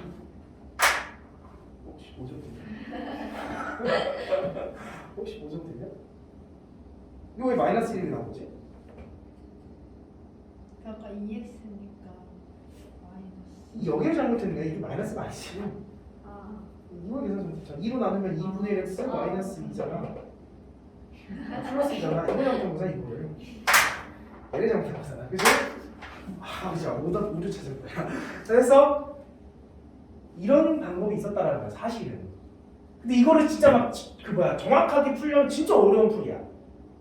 혹시 5점 되냐? 혹시 5점 되냐? 이거 왜 마이너스 1이 나오지? 아까 2x니까 마이너스. 여기를 잘못했네. 이게 마이너스가 아니지. 이거 계산 좀 좋잖아. 2로 나누면 2분의 1x 마이너스 2잖아. 플러스잖아. 이거 잘못한 이거를. 얘를 잘못한 거잖아. 그죠? 그죠. 5점 찾을 거야. 그래서 이런 방법이 있었다라는 거야. 사실은. 근데 이거를 진짜 막 정확하게 풀려면 진짜 어려운 풀이야.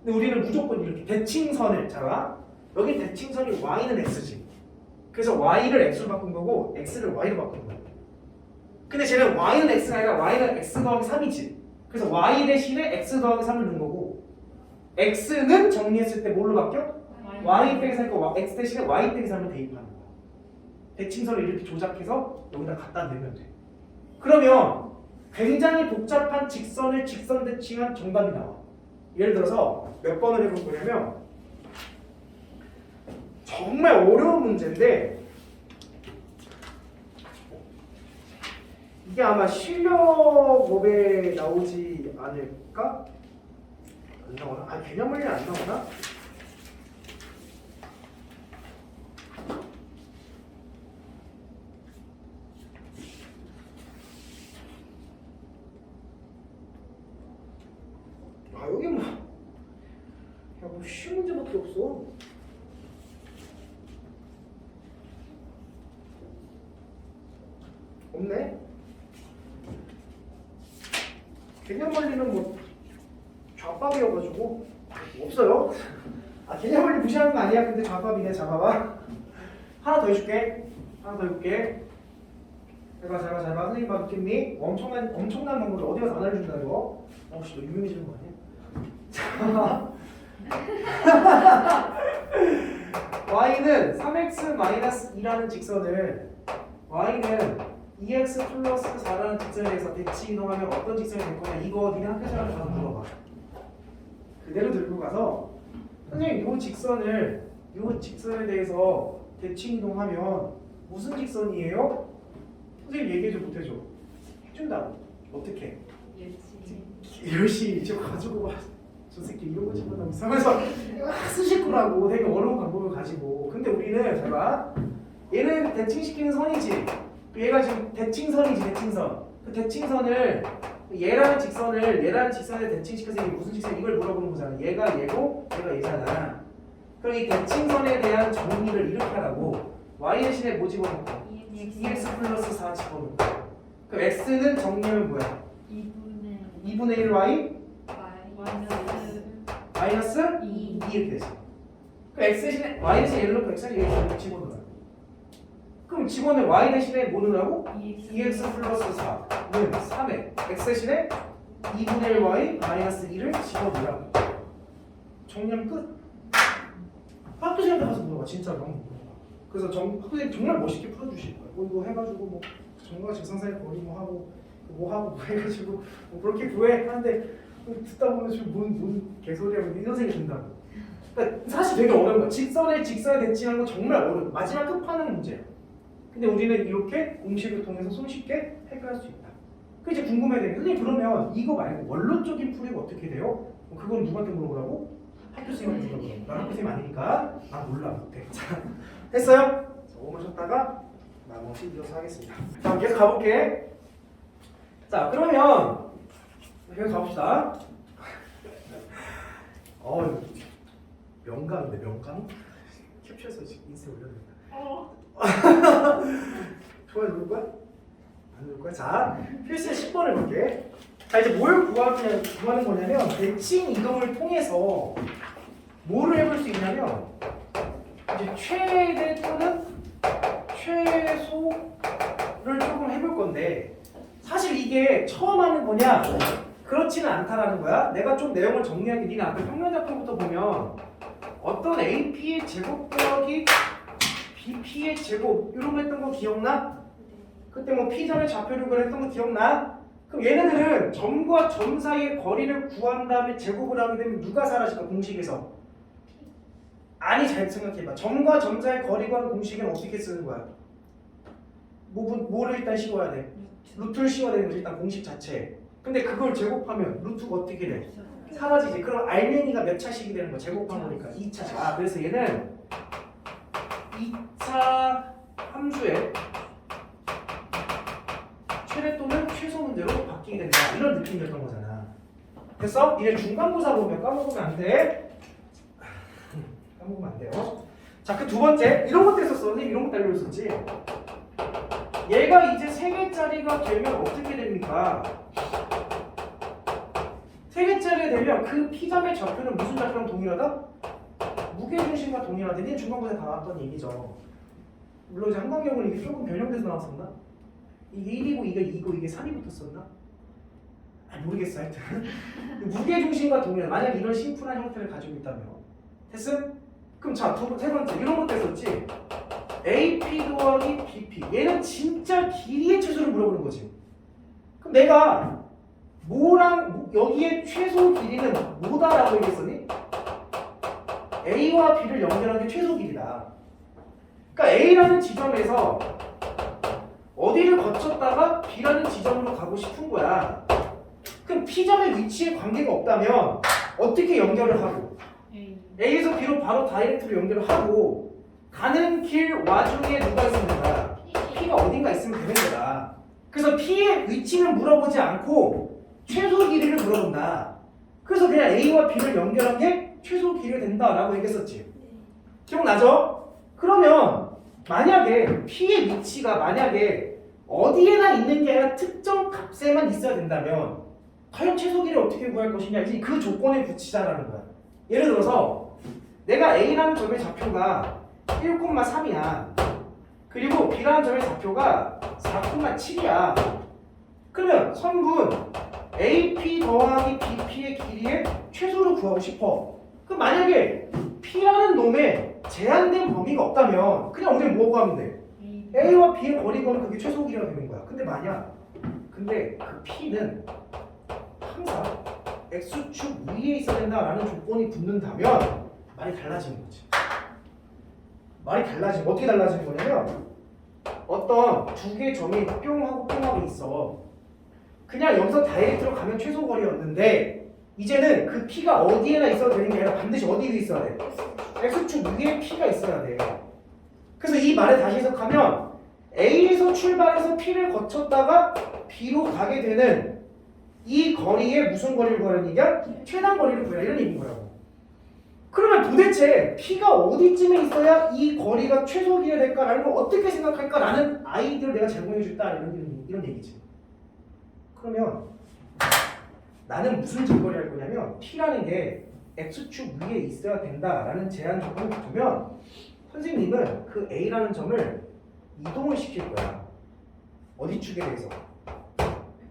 근데 우리는 무조건 이렇게 대칭선을 여기 대칭선이 y는 x지. 그래서 y를 x로 바꾼 거고 x를 y로 바꾼 거야. 근데 쟤는 y는 x가 아니라 y는 x 더하기 3이지. 그래서 y 대신에 x 더하기 3을 넣은 거고 x는 정리했을 때 뭘로 바뀌어? y 빼기 3이니까 x 대신에 y 빼기 3을 대입하는 거야. 대칭선을 이렇게 조작해서 여기다 갖다 내면 돼. 그러면 굉장히 복잡한 직선을 직선 대칭한 정답이 나와. 예를 들어서 몇 번을 해볼 거냐면 정말 어려운 문제인데 이게 아마 실력업에 나오지 않을까? 안 나오나? 아, 개념물리 안 나오나? 아, 여기 뭐, 야, 뭐 쉬운 문제밖에 없어. 없네? 개념원리는 뭐 좌밥이어가지고 없어요. 아, 개념원리 무시하는 거 아니야? 근데 좌밥이네. 자, 봐봐. 하나 더 해줄게. 하나 더 해볼게. 잘 봐. 선생님 봐, 듣겠니? 엄청난 방법을 어디 가서 안 알려준다 이거. 씨, 너 유명해지는 거 아니야? 자, y는 3x-2라는 직선을 y는 2x 플러스 4라는 직선에 대해서 대칭 이동하면 어떤 직선이 될 거냐, 이거 니네 학교 사람 가서 물어봐. 그대로 들고 가서 선생님 이 직선에 대해서 대칭 이동하면 무슨 직선이에요? 선생님 얘기해 줘 못해줘? 해준다고. 어떻게? 열심히 저 가지고 와. 저 새끼 이런 거 집어넣으면 이상해서 쓰실 거라고. 되게 어려운 방법을 가지고. 근데 우리는 잘 봐. 얘는 대칭시키는 선이지. 얘가 지금 대칭선이지. 대칭선. 그 대칭선을 얘라는 직선에 대칭시켜서 이게 무슨 직선 이걸 물어보는 거잖아. 얘가 얘고 얘가 얘잖아. 그럼 이 대칭선에 대한 정의를 이렇게 하라고. y 대신에 뭐 집어넣고? 2x 플러스 4 집어넣고. 그럼 x는 정리하면 뭐야? 2분의 1 y 마이너스 2 이렇게 되지. 그럼 x 대신에 y 대신에 1 넣고 x 대신에 1 집어넣어요. 그럼 집어넣으면 y 대신에 뭐 넣으라고? 2x 플러스 4는 3에 x 대신에 2분의 1 y 마이너스 2를 집어넣으라고. 정리하면 끝. 학교생한테 가서 물어봐. 진짜로 한번 물어봐. 그래서 학교생이 정말 멋있게 풀어주실 거예요. 뭐 이거 해가지고 뭐 정과 직선사의 거리 뭐 하고 뭐 해가지고 뭐 그렇게 구해 하는데 듣다 보면 지금 뭔 개소리야. 이 선생님이 준다고. 그러니까 사실 되게 어려운 거야. 직선에 대칭하는 건 정말 어려워. 마지막 끝판왕 문제야. 근데 우리는 이렇게 공식을 통해서 손쉽게 해결할 수 있다. 그 이제 궁금해야 되는 게 선생님 그러면 이거 말고 원론적인 풀이가 어떻게 돼요? 그건 누구한테 물어보라고? 학교 선생님한테 물어보라고. 난 학교 선생님 아니니까 몰라 못해. 자, 됐어요? 조금만 쉬었다가 나머지 이어서 하겠습니다. 자, 계속 가볼게. 자, 그러면 계속 가봅시다. 명강인데 명강? 캡처해서 인스타에 올려야 된다. 좋아요 누를 거야? 안 누를 거야? 자, 필수의 10번을 볼게. 자, 이제 뭘 구하는 거냐면 대칭 이동을 통해서 뭐를 해볼 수 있냐면 이제 최대 또는 최소를 조금 해볼 건데 사실 이게 처음 하는 거냐? 그렇지는 않다라는 거야. 내가 좀 내용을 정리하게 니네 앞에 평면작품부터 보면 어떤 AP의 제곱 더하기 BP의 제곱 이런 거 했던 거 기억나? 그때 뭐 P점의 좌표를 했던 거 기억나? 그럼 얘네들은 점과 점 사이의 거리를 구한 다음에 제곱을 하게 되면 누가 사라질까? 공식에서. 아니 잘 생각해봐. 점과 점 사이의 거리 구하는 공식은 어떻게 쓰는 거야? 뭐를 일단 씌워야 돼? 루트를 씌워야 되는 거지 일단 공식 자체에. 근데 그걸 제곱하면 루트가 어떻게 돼? 사라지지. 그럼 알맹이가 몇 차씩이 되는 거야? 제곱한 거니까 2차씩. 아 그래서 얘는 2차 함수의 최대 또는 최소 문제로 바뀌게 된다. 이런 느낌이었던 거잖아. 됐어? 이제 중간고사 보면 까먹으면 안 돼. 까먹으면 안 돼요. 자, 그 두 번째 이런 것도 했었어. 선생님 이런 것도 알려줬었지. 얘가 이제 3개짜리가 되면 어떻게 됩니까? 3개짜리가 되면 그 P점의 좌표는 무슨 좌표랑 동일하다? 무게중심과 동일하다. 얘는 중간고사 다 나왔던 얘기죠. 물론 이제 한강경은 이게 조금 변형돼서 나왔었나? 이게 1이고 이게 2고 이게 3이 붙었었나? 모르겠어. 하여튼 무게중심과 동일한 만약 이런 심플한 형태를 가지고 있다면 됐음? 그럼 자, 세 번째 이런 것도 했었지. AP 더하기 BP 얘는 진짜 길이의 최소를 물어보는 거지. 그럼 내가 뭐랑 여기에 최소 길이는 뭐다라고 얘기했었니? A와 B를 연결한 게 최소 길이다. 그러니까 A라는 지점에서 어디를 거쳤다가 B라는 지점으로 가고 싶은 거야. 그럼 P점의 위치에 관계가 없다면 어떻게 연결을 하고 A. A에서 B로 바로 다이렉트로 연결을 하고 가는 길 와중에 누가 있으면 된다. P가 어딘가 있으면 되는 거다. 그래서 P의 위치는 물어보지 않고 최소 길이를 물어본다. 그래서 그냥 A와 B를 연결한 게 최소 길이가 된다라고 얘기했었지. 기억나죠? 그러면 만약에 P의 위치가 만약에 어디에나 있는 게 아니라 특정 값에만 있어야 된다면 과연 최소 길이를 어떻게 구할 것이냐 이제 그 조건에 붙이자라는 거야. 예를 들어서 내가 A라는 점의 좌표가 1,3이야. 그리고 B라는 점의 좌표가 4,7이야. 그러면 선분 AP 더하기 BP의 길이의 최소를 구하고 싶어. 그럼 만약에 P라는 놈에 제한된 범위가 없다면 그냥 우리는 뭐 구하면 돼? A. A와 B의 거리 구하면 그게 최소 길이가 되는 거야. 근데 그 P는 항상 X축 위에 있어야 된다라는 조건이 붙는다면 말이 달라지는 거지. 말이 달라지는 어떻게 달라지는 거냐면 어떤 두 개의 점이 뿅하고 뿅하고 있어. 그냥 여기서 다이렉트로 가면 최소 거리였는데 이제는 그 P가 어디에나 있어도 되는 게 아니라 반드시 어디 위에 있어야 돼? X축 위에 P가 있어야 돼. 그래서 이 말을 다시 해석하면 A에서 출발해서 P를 거쳤다가 B로 가게 되는 이 거리에 무슨 거리를 구하는 얘기야? 최단 거리를 구해라 이런 얘기인 거라고. 그러면 도대체 P가 어디쯤에 있어야 이 거리가 최소 길이가 될까라는 걸 어떻게 생각할까라는 아이디어를 내가 제공해 줬다 이런 얘기지. 그러면 나는 무슨 증거를 할 거냐면 P라는 게 X축 위에 있어야 된다라는 제한 조건을 두면 선생님은 그 A라는 점을 이동을 시킬 거야. 어디 축에 대해서?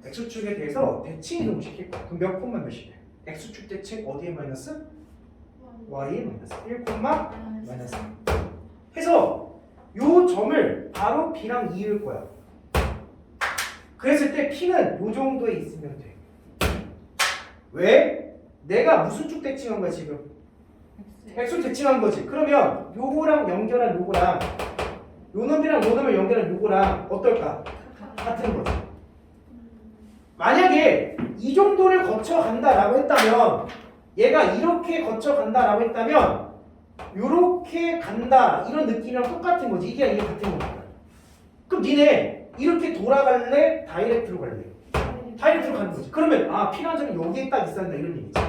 X축에 대해서 대칭 이동을 시킬 거야. 그럼 몇 콤마 몇이래? X축 대칭 어디에 마이너스? Y에 마이너스 1 콤마 마이너스 3 해서 요 점을 바로 B랑 이을 거야. 그랬을 때 P는 요 정도에 있으면 돼. 왜? 내가 무슨 쭉 대칭한 거야 지금? X축 대칭한 거지. 그러면 요거랑 연결한 요거랑 요 놈이랑 요 놈을 연결한 요거랑 어떨까? 같은 거지. 만약에 이 정도를 거쳐간다라고 했다면 얘가 이렇게 거쳐간다라고 했다면 요렇게 간다 이런 느낌이랑 똑같은 거지. 이게 같은 거니까. 그럼 니네 이렇게 돌아갈래? 다이렉트로 갈래? 다이렉트로 가는 거지. 그러면 아 P라는 점이 여기에 딱 있어야 된다 이런 얘기지.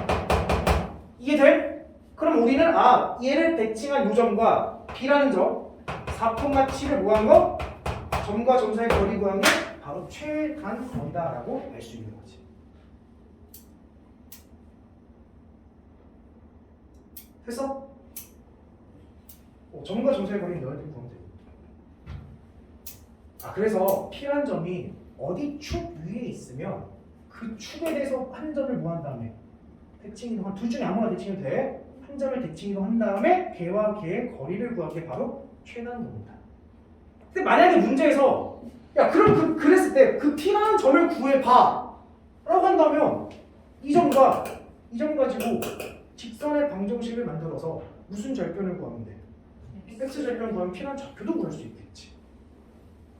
이해돼? 그럼 우리는 아 얘를 대칭한 요 점과 B라는 점 4,7을 뭐한 거? 점과 점 사이 거리 구한 게 바로 최단 거리다라고 알 수 있는 거지. 됐어? 점과 점 사이 거리는 너한테 구하면 돼. 아 그래서 P라는 점이 어디 축 위에 있으면 그 축에 대해서 한 점을 뭐 한 다음에 대칭 이동 둘 중에 아무나 대칭해도 돼. 한 점을 대칭 이동 한 다음에 걔와 걔의 거리를 구한 게 바로 최단거리다. 근데 만약에 문제에서 야 그럼 그랬을 때 그 P라는 점을 구해봐 라고 한다면 이 점과 이 점 가지고 직선의 방정식을 만들어서 무슨 절편을 구하면 돼? X 절편 구하면 P라는 좌표도 구할 수 있겠지.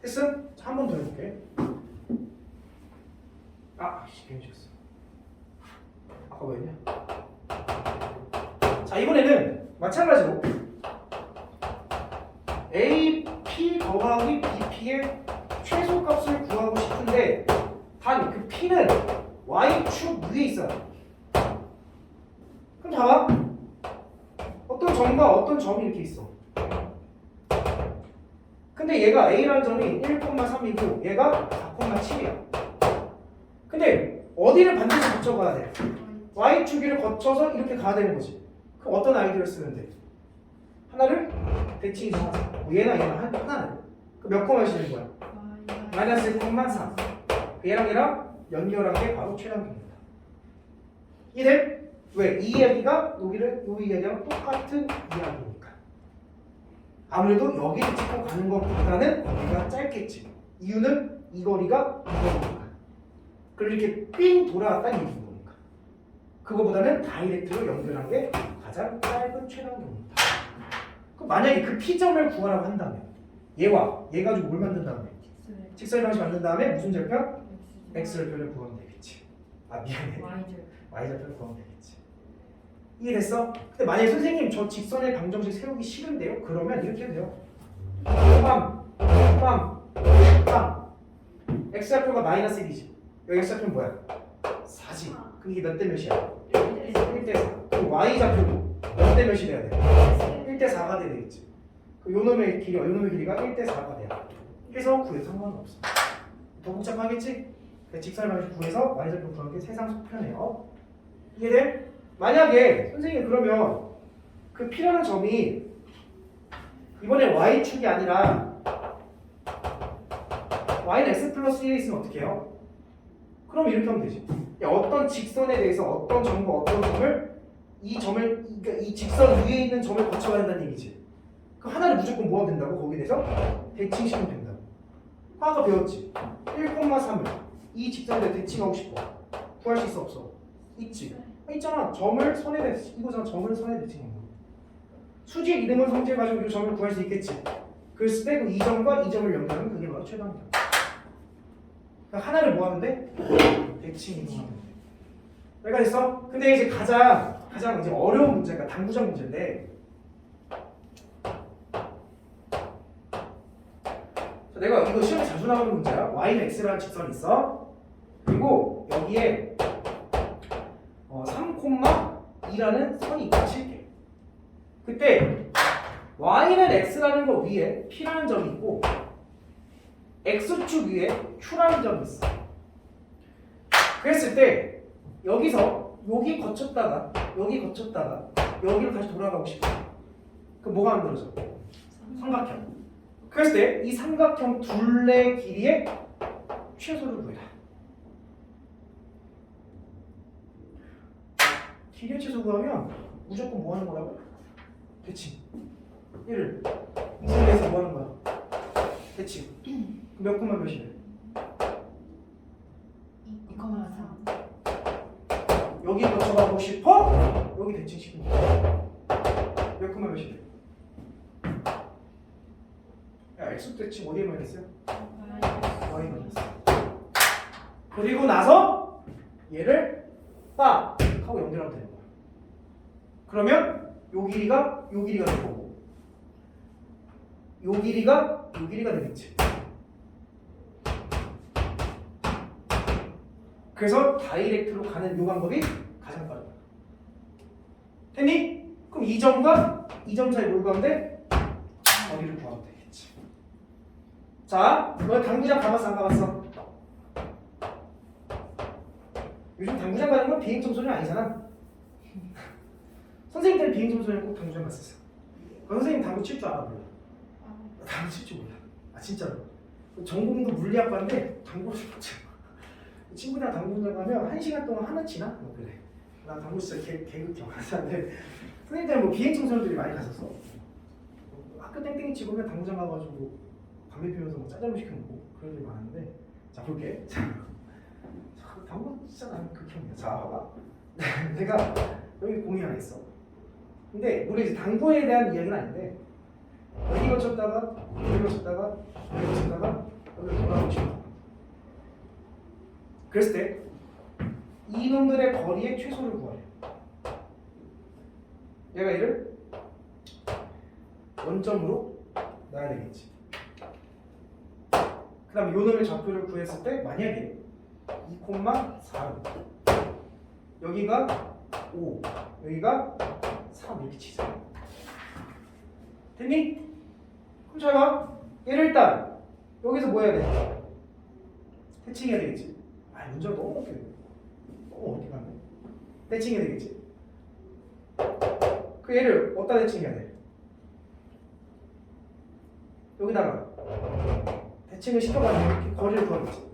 됐어? 한 번 더 해볼게. 괜찮았어. 아까 뭐였냐? 자 이번에는 마찬가지로 AP 더하기 BP의 최소값을 구하고 싶은데 단 그 P는 Y축 위에 있어요. 그럼 봐봐. 어떤 점과 어떤 점이 이렇게 있어. 근데 얘가 A라는 점이 1,3이고 얘가 4,7이야. 근데 어디를 반드시 거쳐가야 돼? Y축을 거쳐서 이렇게 가야 되는 거지. 그럼 어떤 아이디어를 쓰면 돼? 하나를 대칭 이동하자. 얘나 하나를. 그럼 몇 콤마 시는 거야? 마이너스 1,3. 얘랑 연결한 게 바로 최단점입니다. 이해돼? 왜? 이 이야기가 이 이야기랑 똑같은 이야기니까. 아무래도 여기를 찍고 가는 것보다는 거리가 짧겠지. 이유는 이 거리가 이 거리니까. 그걸 이렇게 삥 돌아왔다는 얘기인 거니까. 그거보다는 다이렉트로 연결한 게 가장 짧은 최단경입니다. 그럼 만약에 그 P점을 구하라고 한다면 얘와 얘 가지고 뭘 만든 다음에 직선의 방식 만든 다음에 무슨 절편? X절편을 구하면 되겠지. 아 미안해. Y절편을 구하면 되겠지. 이해됐어? 근데 만약에 선생님 저 직선의 방정식 세우기 싫은데요? 그러면 이렇게 해도 돼요. 빰 X좌표가 마이너스 1이지. 여기 X좌표는 뭐야? 4지. 그럼 이게 몇 대 몇이야? 1대 4. 그럼 Y좌표도 몇 대 몇이 돼야 돼? 1대 4가 돼야 되겠지. 그 요놈의 길이가 1대 4가 돼야 돼. 그래서 구해도 상관없어. 더 복잡하겠지? 직선의 방식 구해서 Y좌표 구하는 게 세상 속편해요. 이해돼? 만약에 선생님 그러면 그 P라는 점이 이번에 Y축이 아니라 Y는 X 플러스 1에 있으면 어떻게 해요? 그럼 이렇게 하면 되지. 야, 어떤 직선에 대해서 어떤 점과 어떤 점을 그러니까 이 직선 위에 있는 점을 거쳐야 한다는 얘기지. 그 하나를 무조건 모아야 된다고 거기에 대해서 대칭시키면 된다고. 아까 배웠지. 1,3을 이 직선에 대칭하고 싶어. 구할 수 있어 없어? 있지. 있잖아. 점을 선에 이거잖아. 점을 선에 대칭한 거. 수지의 이름을 성질해 가지고 이 점을 구할 수 있겠지. 그랬을 때 그 이 점과 이 점을 연결하면 그게 바로 최단경. 그러니까 하나를 뭐 하면 돼? 대칭 이동하면 돼. 내가 됐어? 근데 이제 가장 이제 어려운 문제가 당구장 문제인데. 자, 내가 이거 시험에 자주 나오는 문제야. Y는 X라는 직선이 있어. 그리고 여기에 3,2라는 선이 있다 칠게. 그때 Y는 X라는 거 위에 P라는 점이 있고 X축 위에 Q라는 점이 있어. 그랬을 때 여기서 여기 거쳤다가 여기로 다시 돌아가고 싶어. 그럼 뭐가 만들어져? 삼각형. 그랬을 때 이 삼각형 둘레 길이의 최소를 구해라. 길이의 최소 구하면 무조건 뭐 하는 거라고? 대칭. 얘를 이 선에서 뭐 하는 거야? 대칭. 몇 콤마 몇이래? 2,4 여기 거쳐가고 싶어? 여기 대칭시키면 돼. 몇 콤마 몇이래? 야, X 대칭 어디에 마이너스야? Y 마이너스. 그리고 나서 얘를 빡 하고 연결하면 되는 거야. 그러면 요 길이가 될 거고 요 길이가 되겠지. 그래서 다이렉트로 가는 요 방법이 가장 빠르다. 됐니? 그럼 이 점과 이 점 사이 뭘 구하면 돼? 거리를 구하면 되겠지. 자, 너 당구장 가봤어 안 가봤어? 요즘 당구장 가는 건 비행 청소년 아니잖아. 선생님들 비행 청소년 꼭 당구장 갔었어. 선생님 당구 칠 줄 알아 몰라? 당구 칠 줄 몰라. 아 진짜로. 전공도 물리학과인데 당구를 못 쳐. 친구랑 당구장 가면 1시간 동안 하나 치나? 뭐 그래. 나 당구 진짜 개극형 하는데 선생님들 뭐 비행 청소년들이 많이 갔었어. 학교 땡땡이 치고면 당구장 가가지고 담배 피우면서 뭐 짜장면 시켜 먹고 그런 일이 많았는데. 자 볼게. 자 당구 진짜 나는 극혐이야. 자 봐봐. 내가 여기 공이 하나 있어. 근데 우리 이제 당구에 대한 이야기는 아닌데 여기 거쳤다가 여기 거쳤다가 여기 거쳤다가 여기 돌아오고 싶어. 그랬을 때 이놈들의 거리의 최소를 구하래. 얘가 얘를 원점으로 놔야 되겠지. 그 다음에 요놈의 좌표를 구했을 때 만약에 2,4로 여기가 5 여기가 3 이렇게 치자. 됐니? 그럼 잘 봐. 얘를 일단 여기서 뭐 해야 돼? 대칭해야 되겠지. 아 문제가 너무 어렵게 가네. 대칭해야 되겠지. 그 얘를 어디다 대칭해야 돼? 여기다가 대칭을 시켜가지고 이렇게 거리를 구하겠지.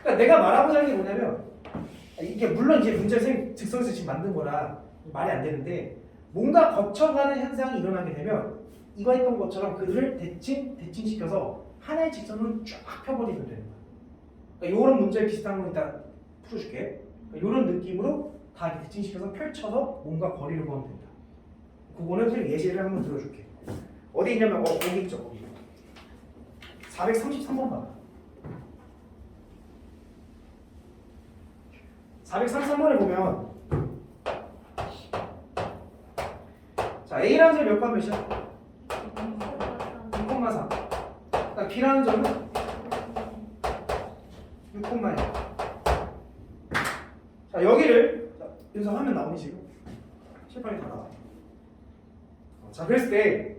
그러니까 내가 말하고자 하는 게 뭐냐면 이게 물론 이제 문제를 선생님 즉석에서 지금 만든 거라 말이 안 되는데 뭔가 거쳐가는 현상이 일어나게 되면 이거 했던 것처럼 그들을 대칭시켜서 하나의 직선으로 쫙 펴버리면 되는 거야. 그러니까 이런 문제에 비슷한 건 일단 풀어줄게. 이런 느낌으로 다 이렇게 대칭시켜서 펼쳐서 뭔가 거리를 구하면 된다. 그거는 그냥 예시를 한번 들어줄게. 어디 있냐면 거기 있죠. 거기. 433번 봐. 433번에 보면 자 A라는 점이 몇 번 몇이야? 6,4. 그다음 B라는 점은 6,1. 자 여기를 여기서 화면 나오니 지금? 실판이 다 나와. 자 그랬을 때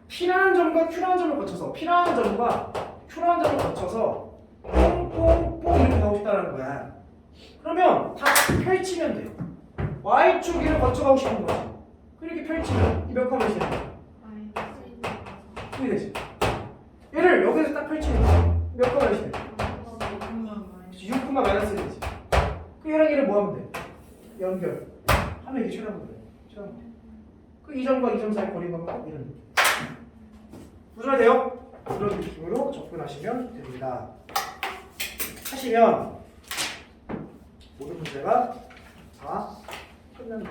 P라는 점과 Q라는 점을 거쳐서 P라는 점과 Q라는 점을 거쳐서 뽕뽕뽕 이렇게 가고 싶다는 거야. 그러면 다 펼치면 돼요. Y축 위를 거쳐가고 싶은 거지. 이렇게 펼치면 이 몇 칸 몇이야? 이게 되지. 얘를 여기서 딱 펼치면 몇 칸 몇이야? 6, 마이너스 1이지. 그 얘랑 얘를 뭐 하면 돼? 연결. 하면 이게 최다면 돼. 최다면 돼. 그 2점과 2점 사이 거리가 뭐 이런 느낌. 무슨 돼요? 이런 느낌으로 접근하시면 됩니다. 하시면 모든 문제가 다 끝난다.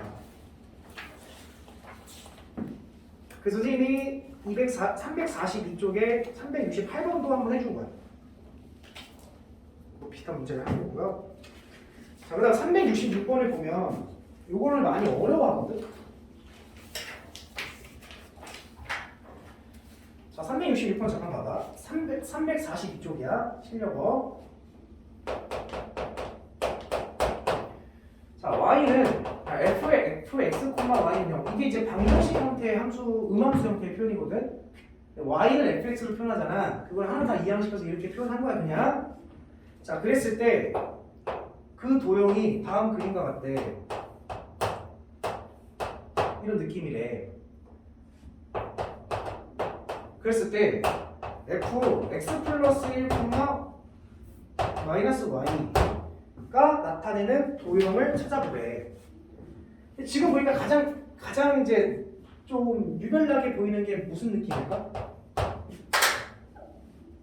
그 선생님이 342쪽에 368번도 한번 해준 거야. 뭐 비슷한 문제를 한 거고요. 자, 그 다음 366번을 보면 요거를 많이 어려워하거든. 자, 366번 잠깐 봐봐. 342쪽이야. 실력어. 자, y는 fx, y는요. 이게 이제 방정식 형태의 함수, 음함수 형태의 표현이거든. y는 fx로 표현하잖아. 그걸 하나 다 이항시켜서 이렇게 표현한 거야, 그냥. 자, 그랬을 때 그 도형이 다음 그림과 같대. 이런 느낌이래. 그랬을 때 fx 플러스 1, 마이너스 y가 나타내는 도형을 찾아보래. 지금 보니까 가장 이제 좀 유별나게 보이는 게 무슨 느낌일까?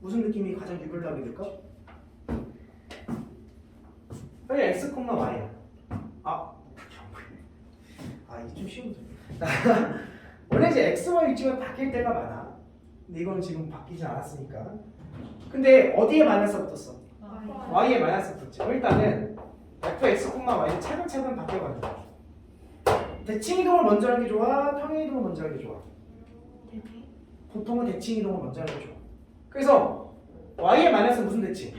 무슨 느낌이 가장 유별나게 될까? 그냥 x, y야. 이게 좀 쉬운 문제. 원래 이제 x, y 위치가 바뀔 때가 많아. 근데 이건 지금 바뀌지 않았으니까. 근데 어디에 마이너스가 붙었어? y에 마이너스 붙었지. 일단은 fx, y는 차근차근 바뀌어가는 거야. 대칭 이동을 먼저 하는 게 좋아? 평행 이동을 먼저 하는 게 좋아? 보통은 대칭 이동을 먼저 하는 게 좋아. 그래서 y에 마이너스 무슨 대칭?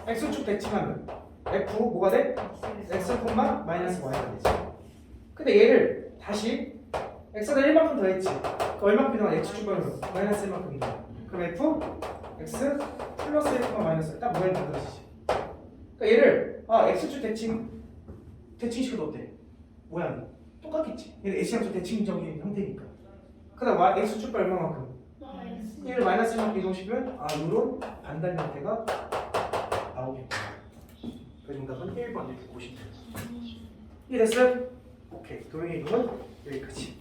x축 대칭하면 f 뭐가 돼? x, 마이너스 y가 되지. 근데 얘를 다시 x가 1만큼 더했지. 그 얼마큼 이동하 x축 빼면 마이너스 1만큼 이동. 그럼 f x 플러스 1, 마이너스 딱 모양이 만들어지지. 그러니까 얘를 x축 대칭식은 어때? 모양이 똑같겠지. 얘는 x축 대칭적인 형태니까. 그다음 x축 빼 얼마만큼? 얘를 마이너스 1만큼 이동시키면 이런 반달 형태가 나오겠다. 그 정답은 1번 이렇게 보시면 돼요. 이해됐어요? 오케이. 도형의 이동은 여기까지.